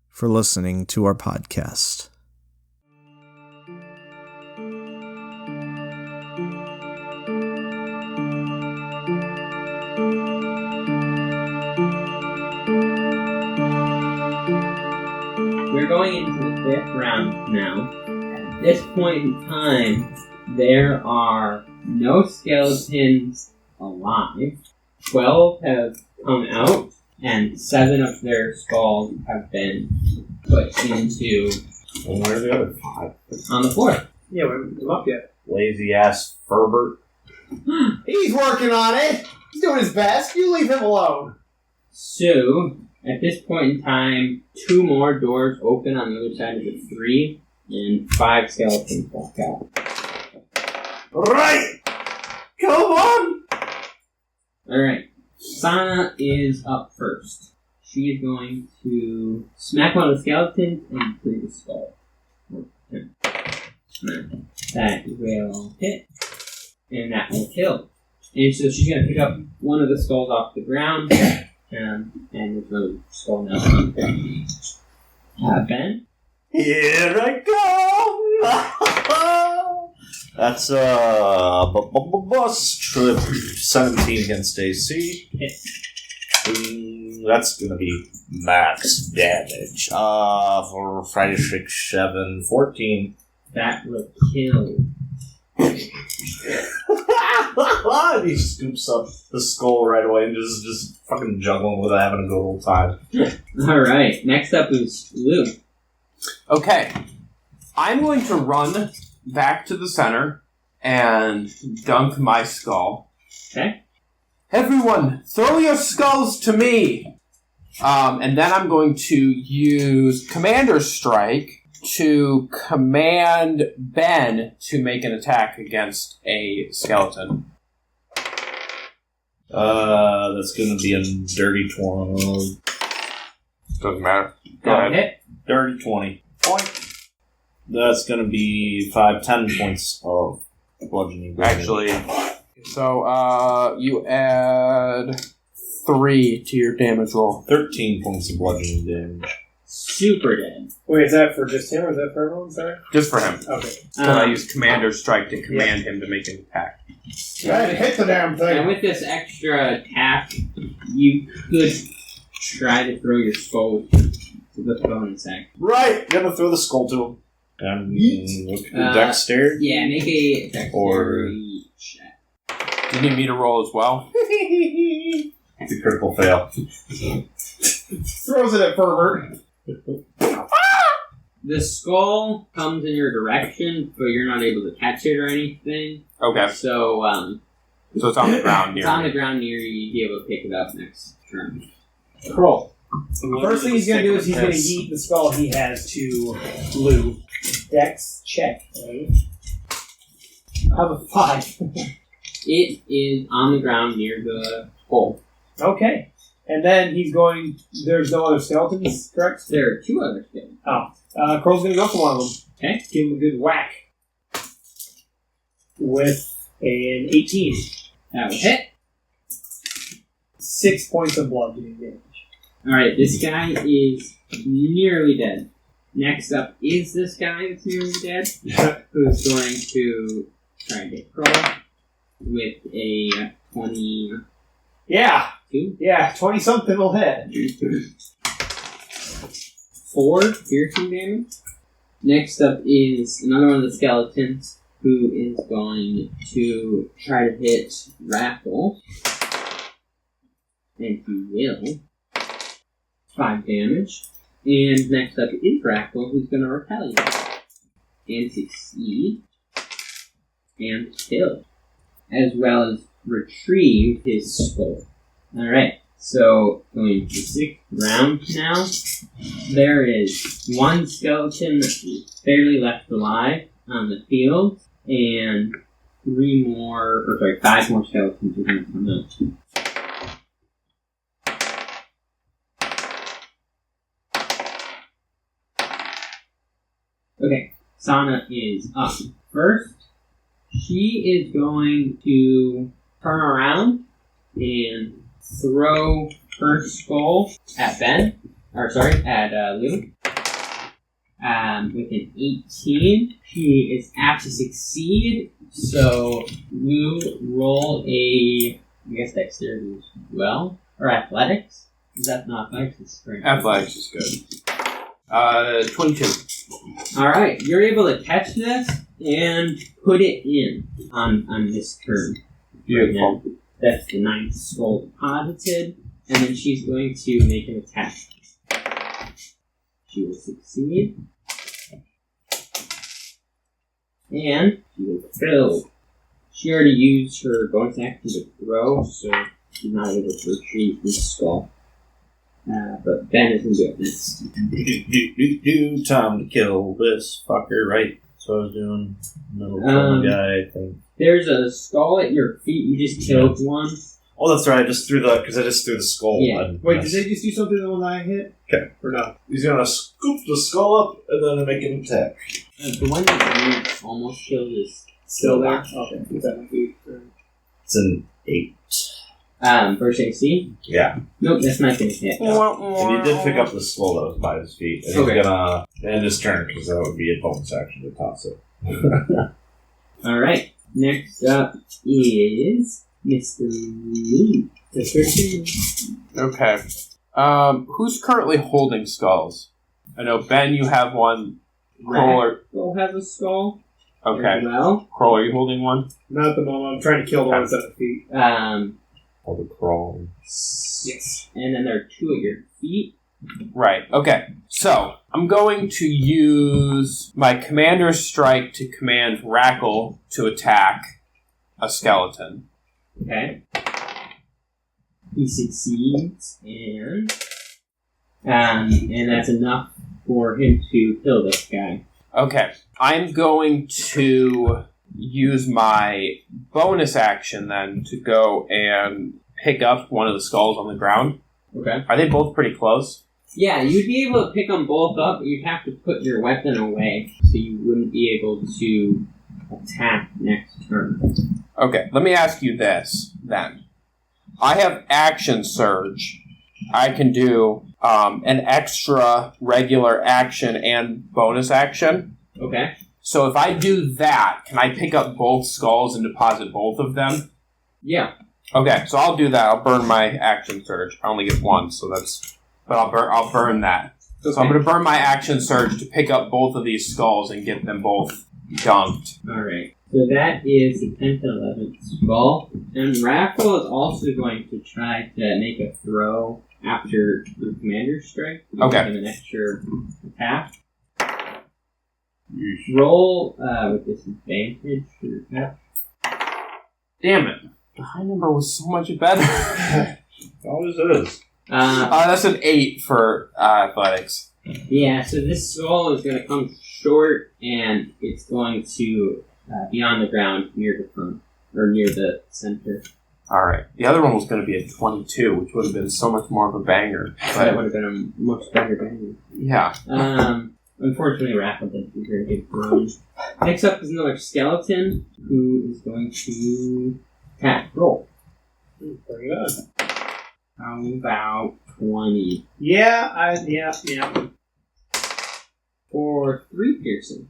for listening to our podcast. we're going into the 5th round now. At this point in time, there are no skeletons alive. 12 have come out, and 7 of their skulls have been put into... And where are the other 5? On the floor. Yeah, we haven't come up yet. Lazy ass Ferbert. He's working on it. He's doing his best. You leave him alone. So, at this point in time, 2 more doors open on the other side of the 3, and 5 skeletons walk out. Right! Come on! Alright. Sana is up first. She is going to smack one of the skeletons and through the skull. That will hit, and that will kill. And so she's going to pick up one of the skulls off the ground, and there's another skull now on there. Ben? Here I come! That's bus trip 17 against AC. Hit. That's gonna be max damage. For Friday 6, 7, 14. That will kill. He scoops up the skull right away and just fucking juggling with it, having a good old time. Alright, next up is Llew. Okay. I'm going to run back to the center and dunk my skull. Okay. Everyone, throw your skulls to me! And then I'm going to use Commander Strike to command Ben to make an attack against a skeleton. That's gonna be a dirty 20. Doesn't matter. Go That will ahead. hit. Dirty 20. Point. That's gonna be 10 points of bludgeoning damage. Actually, so you add 3 to your damage roll. 13 points of bludgeoning damage. Super dead. Wait, is that for just him or is that for everyone? Sorry? Just for him. Okay. So I use Commander Strike to command him to make an attack. Go ahead, hit the damn thing. And with this extra attack, you could try to throw your skull to the bonus act. Right! Gonna throw the skull to him. And look at the dexterity. Yeah, make a dexterity check. Do you need me to roll as well? It's a critical fail. Throws it at Ferbert. The skull comes in your direction, but you're not able to catch it or anything. Okay. So, So it's on the ground near it's on me. the ground near you. You'd be able to pick it up next turn. Krohl. First thing he's going to do is he's going to yeet the skull he has to Llew. Dex check. Right? I have a 5. It is on the ground near the hole. Okay. And then he's going... There's no other skeletons, correct? There are 2 other things. Kroll's going to go for one of them. Okay. Give him a good whack. With an 18. That will hit. 6 points of bludgeoning damage. Alright, this guy is nearly dead. Next up is this guy that's nearly dead, who's going to try and hit Kroll with a 22. Yeah, 20-something will hit. 4 piercing damage. Next up is another one of the skeletons, who is going to try to hit Rackle. And he will. 5 damage. And next up is Rackle, who's going to retaliate. And succeed. And kill. As well as retrieve his skull. Alright, so going to the 6th round now. There is 1 skeleton that's barely left alive on the field. And 5 more skeletons are going to come out. Okay, Sana is up first. She is going to turn around and throw her skull at Llew. With an 18, she is apt to succeed. So Llew, roll a, dexterity as well, or athletics. Is that not athletics? It's strength. Athletics is good. 22. Alright, you're able to catch this and put it in on this turn. Beautiful. And that's the 9th skull deposited, and then she's going to make an attack. She will succeed. And she will fail. She already used her bonus action to throw, so she's not able to retrieve this skull. But Ben is going to do it next. Time to kill this fucker, right? So I was doing middle guy, I think. There's a skull at your feet. You just killed one. Oh, that's right. I just threw the skull. Yeah. Wait, did they just do something to the one that I hit? Okay. Or no? He's gonna scoop the skull up and then make an attack. The one that you almost killed is Still there? Okay. Is that my feet? It's an 8. First AC? Yeah. Nope, that's not going to hit. And he did pick up the skull that was by his feet. And he's gonna end his turn because that would be a bonus action to toss it. Alright. Next up is Mr. Lee. Okay. Who's currently holding skulls? I know, Ben, you have one. Rackle has a skull. Okay. Well, Krohl, are you holding one? Not at the moment. I'm trying to kill the ones at the feet. Or the Krohl. Yes. And then there are 2 at your feet. Right. Okay. So, I'm going to use my Commander's Strike to command Rackle to attack a skeleton. Okay. He succeeds, and that's enough for him to kill this guy. Okay. I'm going to use my bonus action then to go and pick up one of the skulls on the ground. Okay. Are they both pretty close? Yeah, you'd be able to pick them both up, but you'd have to put your weapon away, so you wouldn't be able to attack next turn. Okay, let me ask you this, then. I have Action Surge. I can do an extra regular action and bonus action. Okay. So if I do that, can I pick up both skulls and deposit both of them? Yeah. Okay, so I'll do that. I'll burn my Action Surge. I only get one, so that's... But I'll burn that. Okay. So I'm going to burn my Action Surge to pick up both of these skulls and get them both dunked. Alright. So that is the 10th and 11th skull. And Rackle is also going to try to make a throw after the Commander's Strike. Okay. Give him an extra attack. Roll with disadvantage for your attack. Damn it. The high number was so much better. Always is. That's an 8 for athletics. Yeah, so this skull is going to come short, and it's going to be on the ground near the front, or near the center. Alright. The other one was going to be a 22, which would have been so much more of a banger. That would have been a much better banger. Yeah. Unfortunately, Rackle didn't do very good thrown. Next up is another skeleton, who is going to attack Krohl. Pretty good. How about 20? Yeah. For 3 piercing.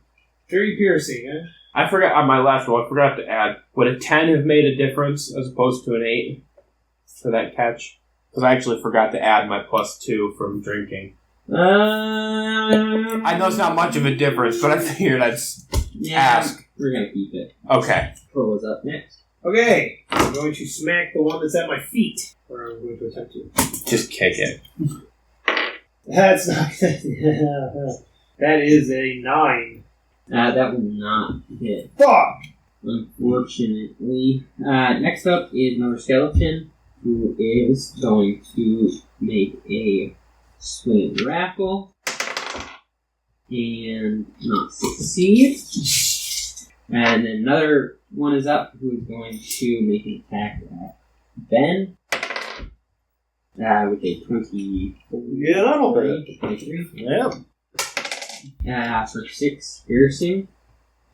3 piercing, eh? I forgot on my last roll, I forgot to add. Would a 10 have made a difference as opposed to an 8 for that catch? Because I actually forgot to add my +2 from drinking. I know it's not much of a difference, but I figured I'd ask. We're going to keep it. Okay. Krohl is up next. Okay. I'm going to smack the one that's at my feet. Or I'm going to attempt to. Just kick it. That's not... That is a 9. That will not hit. Fuck! Unfortunately. Next up is another skeleton, who is going to make a swing at Rackle and not succeed. And then another one is up, who is going to make an attack at Ben with a 24. Yeah, that'll hit. 23. Yep. For 6 piercing.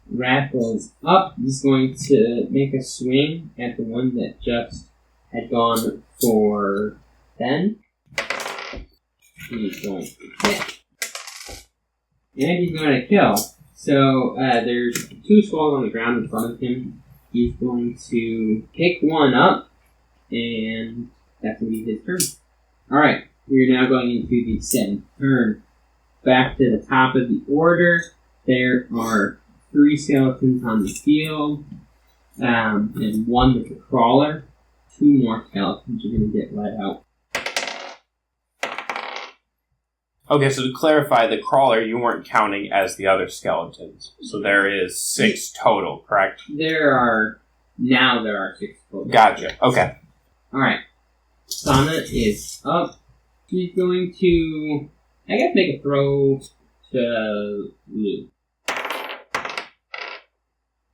Rackle is up. He's going to make a swing at the one that just had gone for Ben. He's going to hit. And he's going to kill. So there's 2 skulls on the ground in front of him. He's going to pick one up, and that's going to be his turn. Alright, we're now going into the 7th turn. back to the top of the order. There are 3 skeletons on the field, and 1 with a crawler. 2 more skeletons are going to get let out. Okay, so to clarify, the crawler you weren't counting as the other skeletons. So there is 6 total, correct? There are 6 total. Gotcha. Okay. Alright. Sana is up. She's going to, I guess, make a throw to Llew.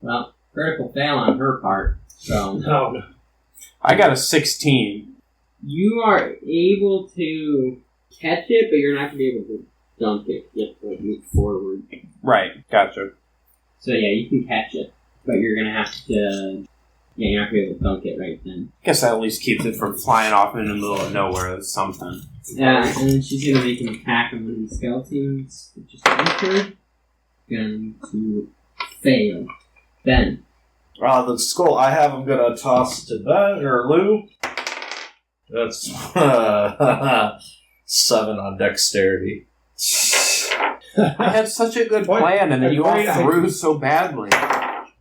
Well, critical fail on her part, so... No. I got a 16. You are able to catch it, but you're not going to be able to dunk it. You have to like, move forward. Right, gotcha. So yeah, you can catch it, but you're going to have to... Yeah, you're not going to be able to dunk it right then. Guess that at least keeps it from flying off in the middle of nowhere. That's something. And then she's going to make an attack on one of these skeletons, which is entered. Going to fail. Ben. The skull I have, I'm gonna toss to Ben or Llew. That's 7 on dexterity. I had such a good plan, and then you all threw so badly.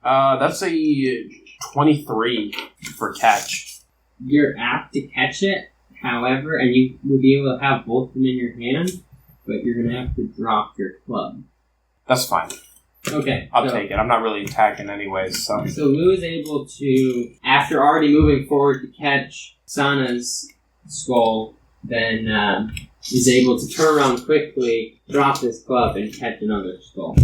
That's a 23 for catch. You're apt to catch it, however, and you would be able to have both of them in your hand, but you're going to have to drop your club. That's fine. Okay. I'll take it. I'm not really attacking anyways, so... So Llew is able to, after already moving forward to catch Sana's skull, then is able to turn around quickly, drop his club, and catch another skull.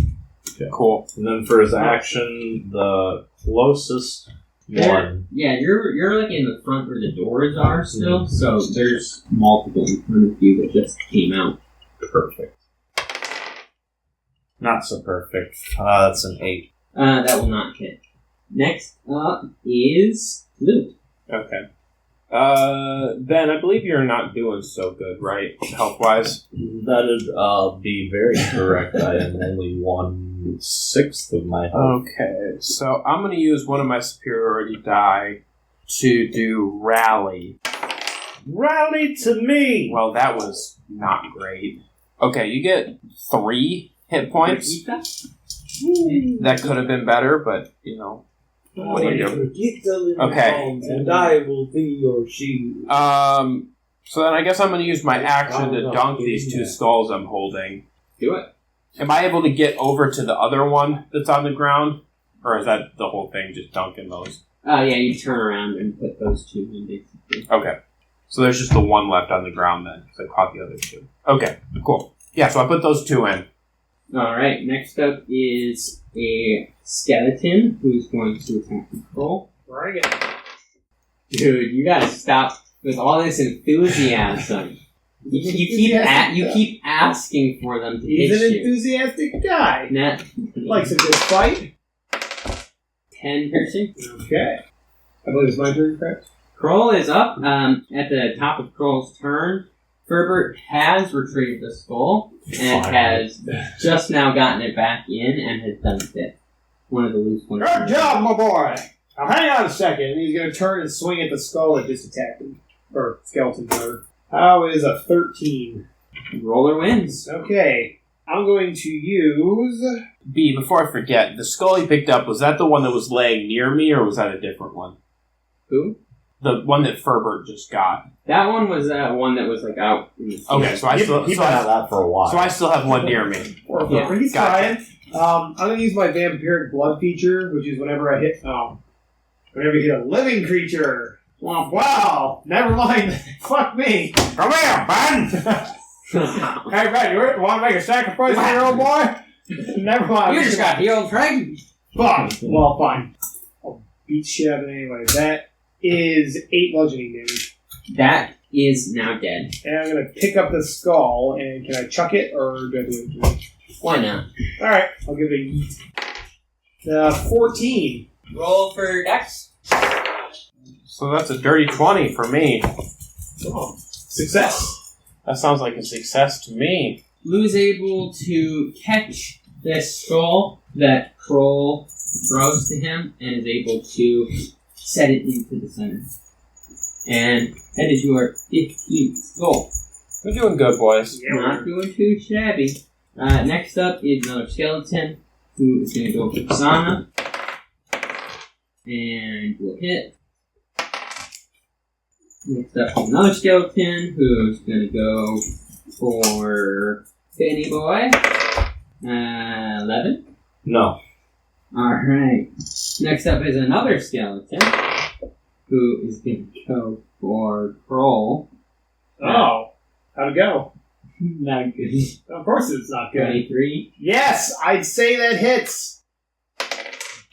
Okay. Cool. And then for his action, the closest one... Yeah, you're like in the front where the doors are still, so there's multiple in front of you that just came out. Perfect. Not so perfect. That's an 8. That will not hit. Next up is Llew. Okay. Ben, I believe you're not doing so good, right? Health-wise? That'd be very correct. I am only 1/6 of my health. Okay, so I'm going to use one of my superiority die to do rally. Rally to me! Well, that was not great. Okay, you get 3 hit points. That could have been better, but, you know, what do you do? Okay. And I will be your shield. So then I guess I'm going to use my action to dunk these 2 skulls I'm holding. Do it. Am I able to get over to the other one that's on the ground? Or is that the whole thing, just dunking those? Yeah, you turn around and put those 2 in, basically. Okay. So there's just the 1 left on the ground then, because I caught the other 2. Okay, cool. Yeah, so I put those 2 in. Alright, next up is a skeleton who's going to attack Krohl. Bring it. Dude, you gotta stop with all this enthusiasm. You keep asking for them to He's hit an you. enthusiastic guy. Nah. Likes a good fight. 10 piercing. Okay. I believe it's my turn, correct? Krohl is up. At the top of Krohl's turn, Ferbert has retrieved the skull and has just now gotten it back in and has dunked it. One of the loose ones. Good job, my boy! Now hang on a second, and he's going to turn and swing at the skull that just attacked him. Or skeleton turn. How is a 13? Roller wins. Okay. I'm going to use... B, before I forget, the skull you picked up, was that the one that was laying near me, or was that a different one? Who? The one that Ferbert just got. That one was one that was like out in the field. Okay, so I still He's been out that for a while. So I still have one near me. Yeah, He's gotcha. trying. I'm going to use my vampiric blood feature, which is whenever I hit... whenever you hit a living creature. Wow! Never mind. Fuck me. Come here, Ben! Hey, Ben, you want to make a sacrifice for your old boy? Never mind. You just got healed, Craig. Fuck. Well, fine. I'll beat shit out of it anyway. That is 8 bludgeoning damage. That is now dead. And I'm going to pick up the skull, and can I chuck it, or do I do it? Why not? Alright, I'll give it a yeet. 14. Roll for Dex. So that's a dirty 20 for me. Oh, success. That sounds like a success to me. Llew's able to catch this skull that Krohl throws to him and is able to set it into the center. And that is your 15th skull. We're doing good, boys. Not doing too shabby. Next up is another skeleton who is going to go for Sana. And will hit. Next up is another skeleton who's going to go for Benny Boy. 11. No. Alright. Next up is another skeleton who is going to go for Krohl. Oh. How'd it go? Not good. Of course it's not good. 23. Yes, I'd say that hits.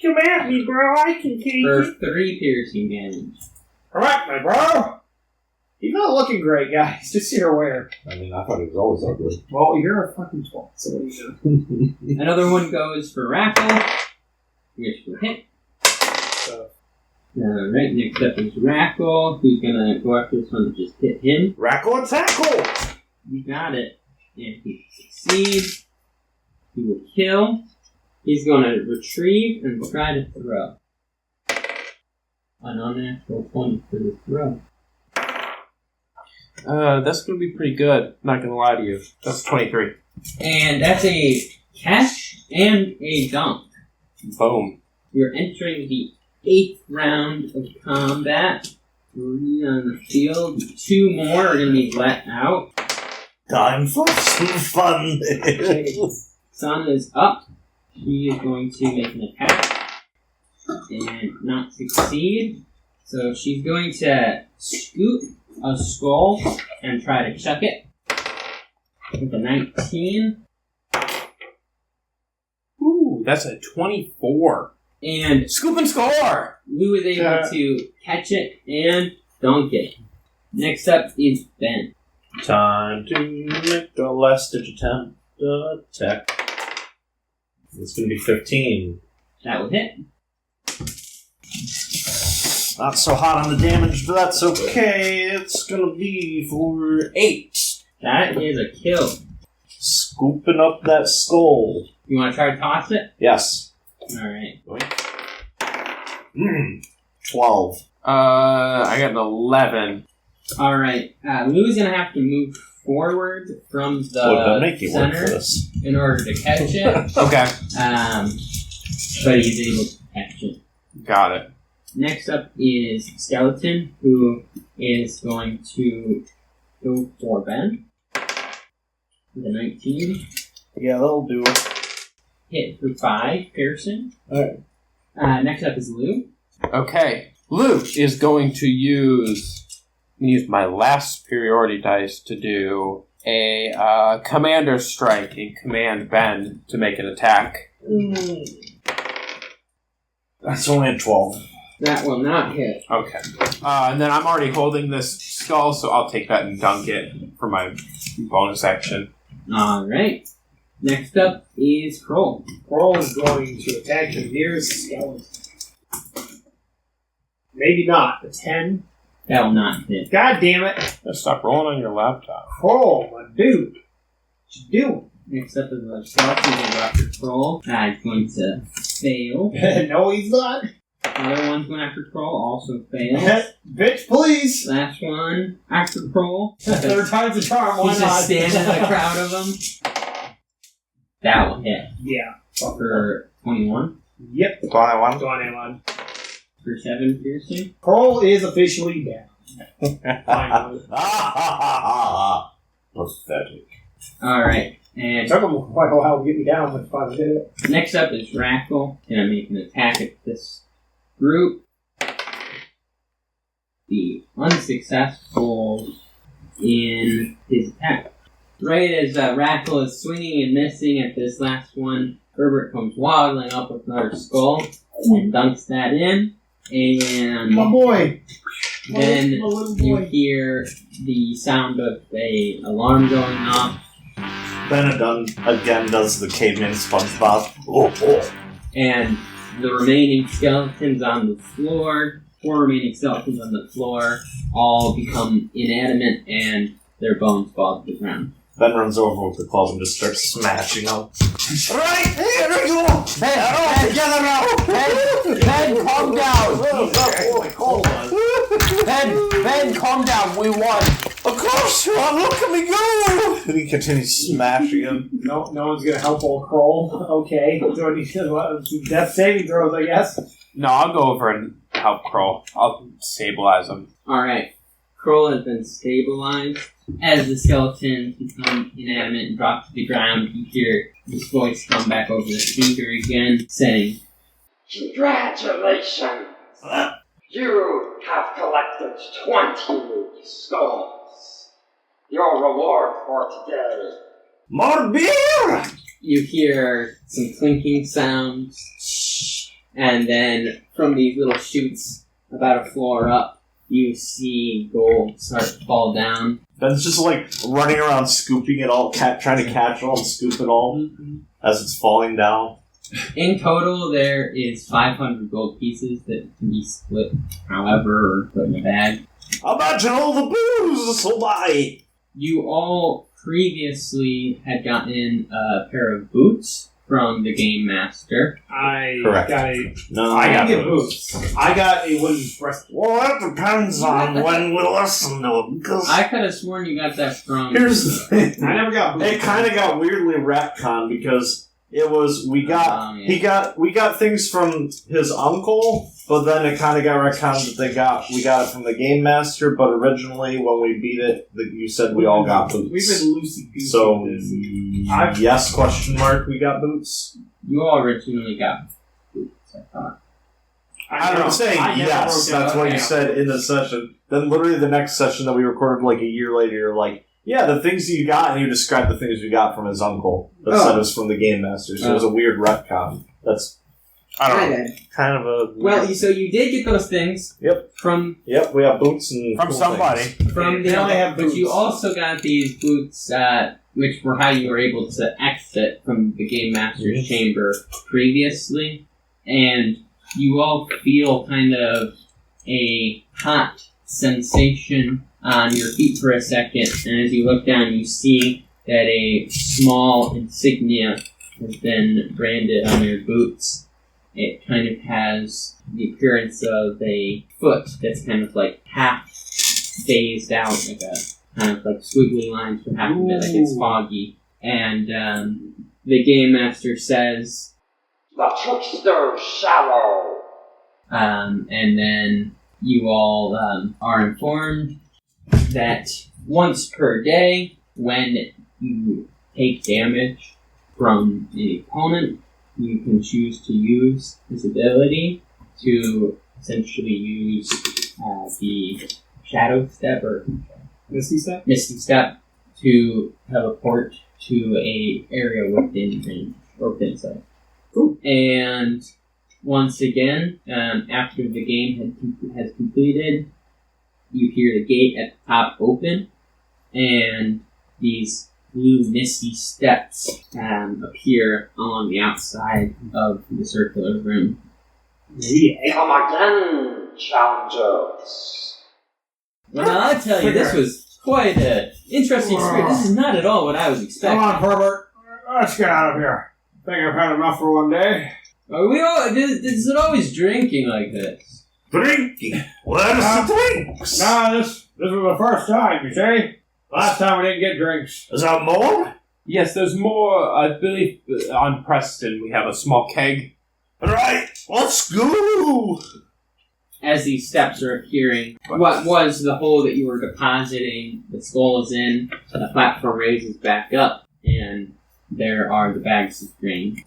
Come at me, bro. I can kill For you. 3 piercing damage. Correct me, bro. He's not looking great, guys. Just so you're aware. I mean, I thought he was always ugly. Well, you're a fucking 12, so what do you do? Another one goes for Rackle, which will hit. Alright, next up is Rackle, who's gonna go after this one and just hit him. Rackle and tackle! You got it. And he succeeds. He will kill. He's gonna retrieve and try to throw. An unnatural 20 for the throw. That's gonna be pretty good. Not gonna lie to you. That's 23. And that's a catch and a dunk. Boom. You're entering the 8th round of combat. 3 on the field. 2 more are gonna be let out. Time for some fun! Sana is up. She is going to make an attack and not succeed. So she's going to scoop a skull and try to chuck it with a 19. Ooh, that's a 24. And Scoop and score! Llew is able to catch it and dunk it. Next up is Ben. Time to make the last-ditch attempt to attack. It's going to be 15. That will hit. Not so hot on the damage, but that's okay. It's going to be for 8. That is a kill. Scooping up that skull. You want to try to toss it? Yes. Alright. 12. I got an 11. Alright. Llew is going to have to move forward from the make you work for center this. in order to catch it. Okay. But he's able to catch it. Got it. Next up is Skeleton, who is going to go for Ben with a 19. Yeah, that'll do it. Hit for 5 piercing. Alright. Next up is Llew. Okay. Llew is going to use my last superiority dice to do a commander strike and command Ben to make an attack. That's only a 12. That will not hit. Okay. And then I'm already holding this skull, so I'll take that and dunk it for my bonus action. Alright. Next up is Krohl. Krohl is going to attack the nearest skeleton. Maybe not. A 10. That will not hit. God damn it. Stop rolling on your laptop. Krohl, my dude. What you doing? Next up is a Skeleton going to go after Krohl. He's going to fail. No, he's not. Other one's going after Krohl, also fails. Bitch, please. Last one after Krohl. Third time's a charm. Why He's not? just standing in a crowd of them. That will hit. Yeah. For 21. Yep. 21. 21. For 7 piercing. Krohl is officially down. Finally. Pathetic. Alright. It And took him quite a while to get me down, but finally did it. next up is Rackle. Gonna make an attack at this group. Be unsuccessful in his attack. Right as Rackle is swinging and missing at this last one, Ferbert comes waddling up with another skull and dunks that in. And My boy. then My little you boy. hear the sound of a alarm going off, Then again does the caveman SpongeBob. Oh. and the remaining skeletons on the floor, 4 remaining skeletons on the floor, all become inanimate and their bones fall to the ground. Ben runs over with the club and just starts smashing them. Right, here we go! Ben, calm down! Ben, calm down, we won! Of course you are! Look at me go! And he continues smashing him. No one's gonna help old Krohl. Okay. So he said, what? Death saving throws, I guess. No, I'll go over and help Krohl. I'll stabilize him. Alright. Krohl has been stabilized. As the skeleton becomes inanimate and drops to the ground, you hear his voice come back over the speaker again, saying, Congratulations! You have collected 20 skulls. Your reward for today. More beer! You hear some clinking sounds, and then from these little chutes about a floor up, you see gold start to fall down. Ben's just like running around scooping it all, trying to catch it all and scoop it all as it's falling down. In total, there is 500 gold pieces that can be split however or put in a bag. Imagine all the booze this will buy! You all previously had gotten a pair of boots from the Game Master. Correct. No, I got boots. I got a wooden breastplate. Well, that depends on when we listen to it, because I could have sworn you got that from... here's the thing. I never got boots. It kind of got weirdly retconned because it was we got things from his uncle, but then it kind of got retconned that we got it from the Game Master. But originally, when we beat it, you said we all got boots. We've been loosey-goosey. So with this. yes, question mark. We got boots. You all originally got boots, I thought. I'm saying yes. That's what you said in the session. Then literally the next session that we recorded like a year later, you're like, yeah, the things you got, and you described the things you got from his uncle. That said it was from the Game Master, so it was a weird retcon. That's, I don't know, kind of a... Well, so you did get those things. Yep. Yep, we have boots and from cool somebody. things. From They only have but boots. you also got these boots, which were how you were able to exit from the Game Master's chamber previously, and you all feel kind of a hot sensation on your feet for a second, and as you look down, you see that a small insignia has been branded on your boots. It kind of has the appearance of a foot that's kind of like half phased out, like a kind of like squiggly lines for half of it, like it's foggy. And the Game Master says, The trickster shallow. and then you all are informed that once per day, when you take damage from an opponent, you can choose to use this ability to essentially use the Shadow Step or Misty Step? Misty Step to teleport to a area within range or within sight. Cool. And once again, after the game has completed, you hear the gate at the top open, and these blue misty steps appear along the outside of the circular room. Yeah. Come again, challengers. Well, I'll tell you, this was quite an interesting experience. This is not at all what I was expecting. Come on, Ferbert. Let's get out of here. Think I've had enough for one day. Are we all? Is it always drinking like this? Drinking? Where's the drinks? Nah, this was the first time, you see? Last time we didn't get drinks. Is there more? Yes, there's more. I believe on Preston we have a small keg. Alright, let's go! As these steps are appearing, what was the hole that you were depositing the skulls in, the platform raises back up, and there are the bags of grain.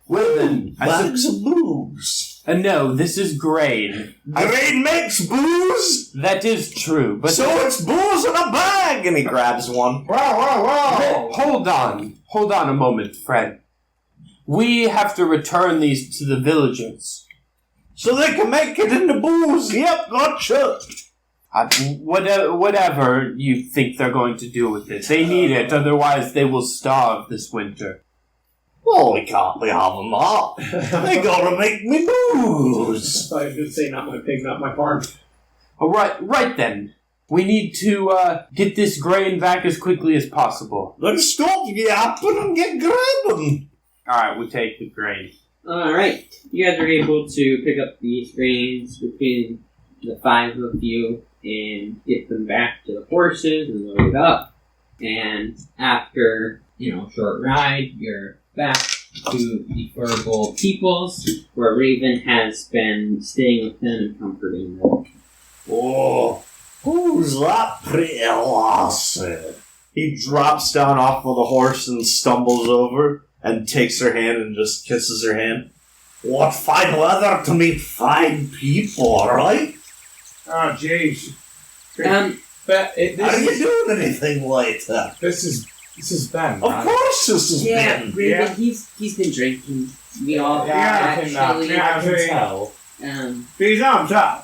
Well then, Bags of booze. no, this is grain. Grain makes booze? That is true, but So it's booze in a bag! And he grabs one. Whoa! Hold on a moment, Fred. We have to return these to the villagers. So they can make it into booze. Yep, gotcha. Whatever you think they're going to do with it, they need it. Otherwise, they will starve this winter. Well, we can't be having that. They gotta make me booze. I was going to say, not my pig, not my farm. All right then. We need to get this grain back as quickly as possible. Then stop yapping and get grabbing. All right, we take the grain. Alright, you guys are able to pick up these grains between the five of you, and get them back to the horses and load up. And after, a short ride, you're back to the Firbolg peoples, where Raven has been staying with them and comforting them. Oh, who's that pretty lassie? He drops down off of the horse and stumbles over and takes her hand and just kisses her hand. What fine weather to meet fine people, alright? Oh, jeez. Are you doing anything later? This is Ben. Of course this is Ben. Raven, Yeah. he's been drinking. We all Yeah, I can tell. He's on top.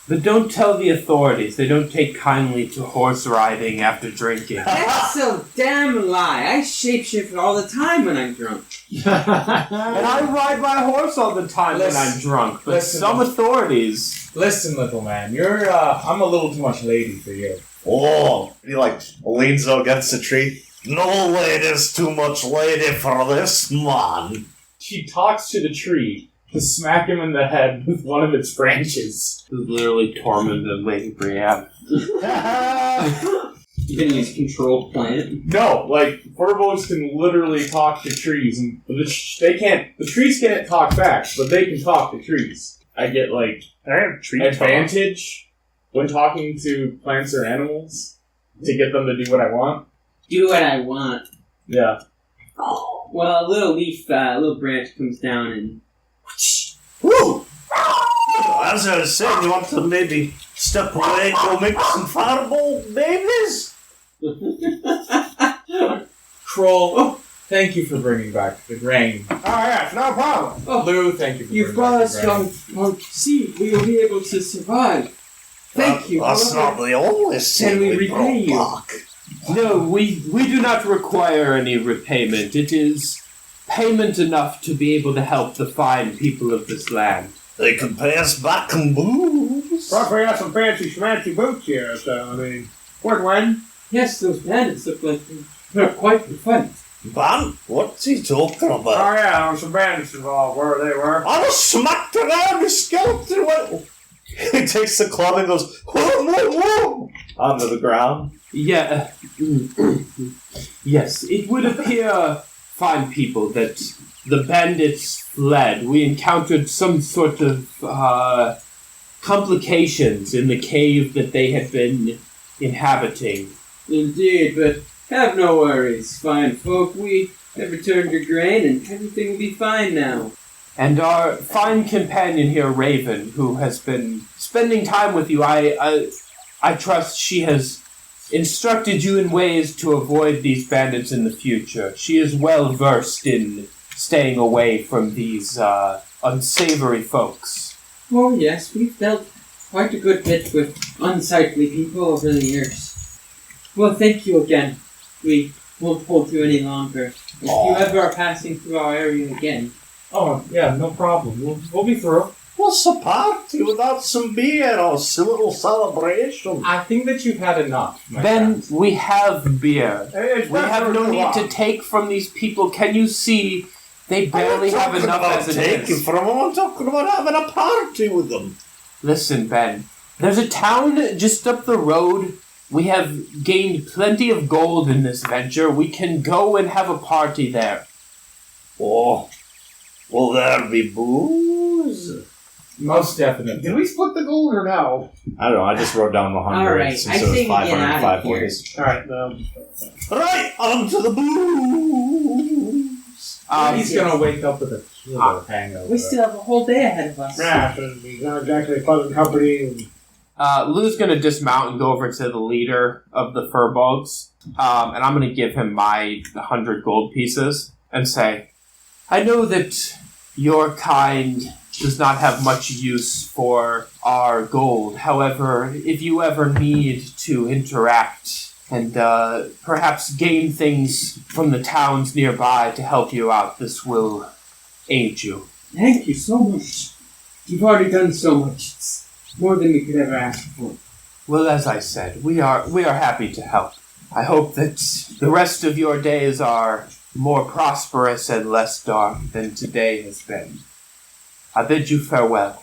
But don't tell the authorities. They don't take kindly to horse riding after drinking. That's so damn lie. I shapeshift all the time when I'm drunk. And I ride my horse all the time when I'm drunk. But some authorities... Listen, little man, I'm a little too much lady for you. Oh, he leans against the tree. No lady's too much lady for this man. She talks to the tree to smack him in the head with one of its branches. This is literally tormented Lady Brienne. You can use control plant. No, Firbolgs can literally talk to trees, and the trees can't talk back, but they can talk to trees. I get, advantage when talking to plants or animals to get them to do what I want. Do what I want. Yeah. Well, a little branch comes down and... Woo! As I was saying, you want to maybe step away and go make some Firbolg babies? Krohl, thank you for bringing back the grain. Oh, yeah, no problem. Llew, thank you for You've bringing brought back us the grain. from sea. We will be able to survive. Thank you. That's not the only Can we thing we repay you? brought back. No, we do not require any repayment. It is payment enough to be able to help the fine people of this land. They can pay us back in booze. Plus, we have some fancy boots here, so, worth when? Yes, those bandits look like they're quite the fun. Man, what's he talking about? Oh, yeah, there were some bandits involved, where they were. I was smacked around the skeleton. He takes the club and goes, whoa, whoa, whoa, onto the ground. Yeah. Yes, it would appear, fine people, that the bandits fled. We encountered some sort of complications in the cave that they had been inhabiting. Indeed, but have no worries, fine folk. We have returned your grain and everything will be fine now. And our fine companion here, Raven, who has been spending time with you, I trust she has instructed you in ways to avoid these bandits in the future. She is well versed in staying away from these unsavory folks. Oh yes, we've dealt quite a good bit with unsightly people over the years. Well, thank you again. We won't hold you any longer. If you ever are passing through our area again. Oh, yeah, no problem. We'll be through. What's a party without some beer or a little celebration? I think that you've had enough, my Ben, friend. we have beer. It's We have no need to take from these people. Can you see they barely have enough as it taking is? from them. I'm talking about having a party with them. Listen, Ben, there's a town just up the road. We have gained plenty of gold in this venture. We can go and have a party there. Oh, will there be booze? Most definitely. Did we split the gold or no? I don't know, I just wrote down the 100 Alright, since I it was say we get out of 505 here. points. Alright, Right, on to the booze! he's gonna wake up with a killer hangover. We still have a whole day ahead of us. Yeah, so he's not exactly pleasant company. Lou's going to dismount and go over to the leader of the Firbolgs, and I'm going to give him my 100 gold pieces and say, I know that your kind does not have much use for our gold. However, if you ever need to interact and perhaps gain things from the towns nearby to help you out, this will aid you. Thank you so much. You've already done so much. It's more than we could ever ask for. Well, as I said, we are happy to help. I hope that the rest of your days are more prosperous and less dark than today has been. I bid you farewell.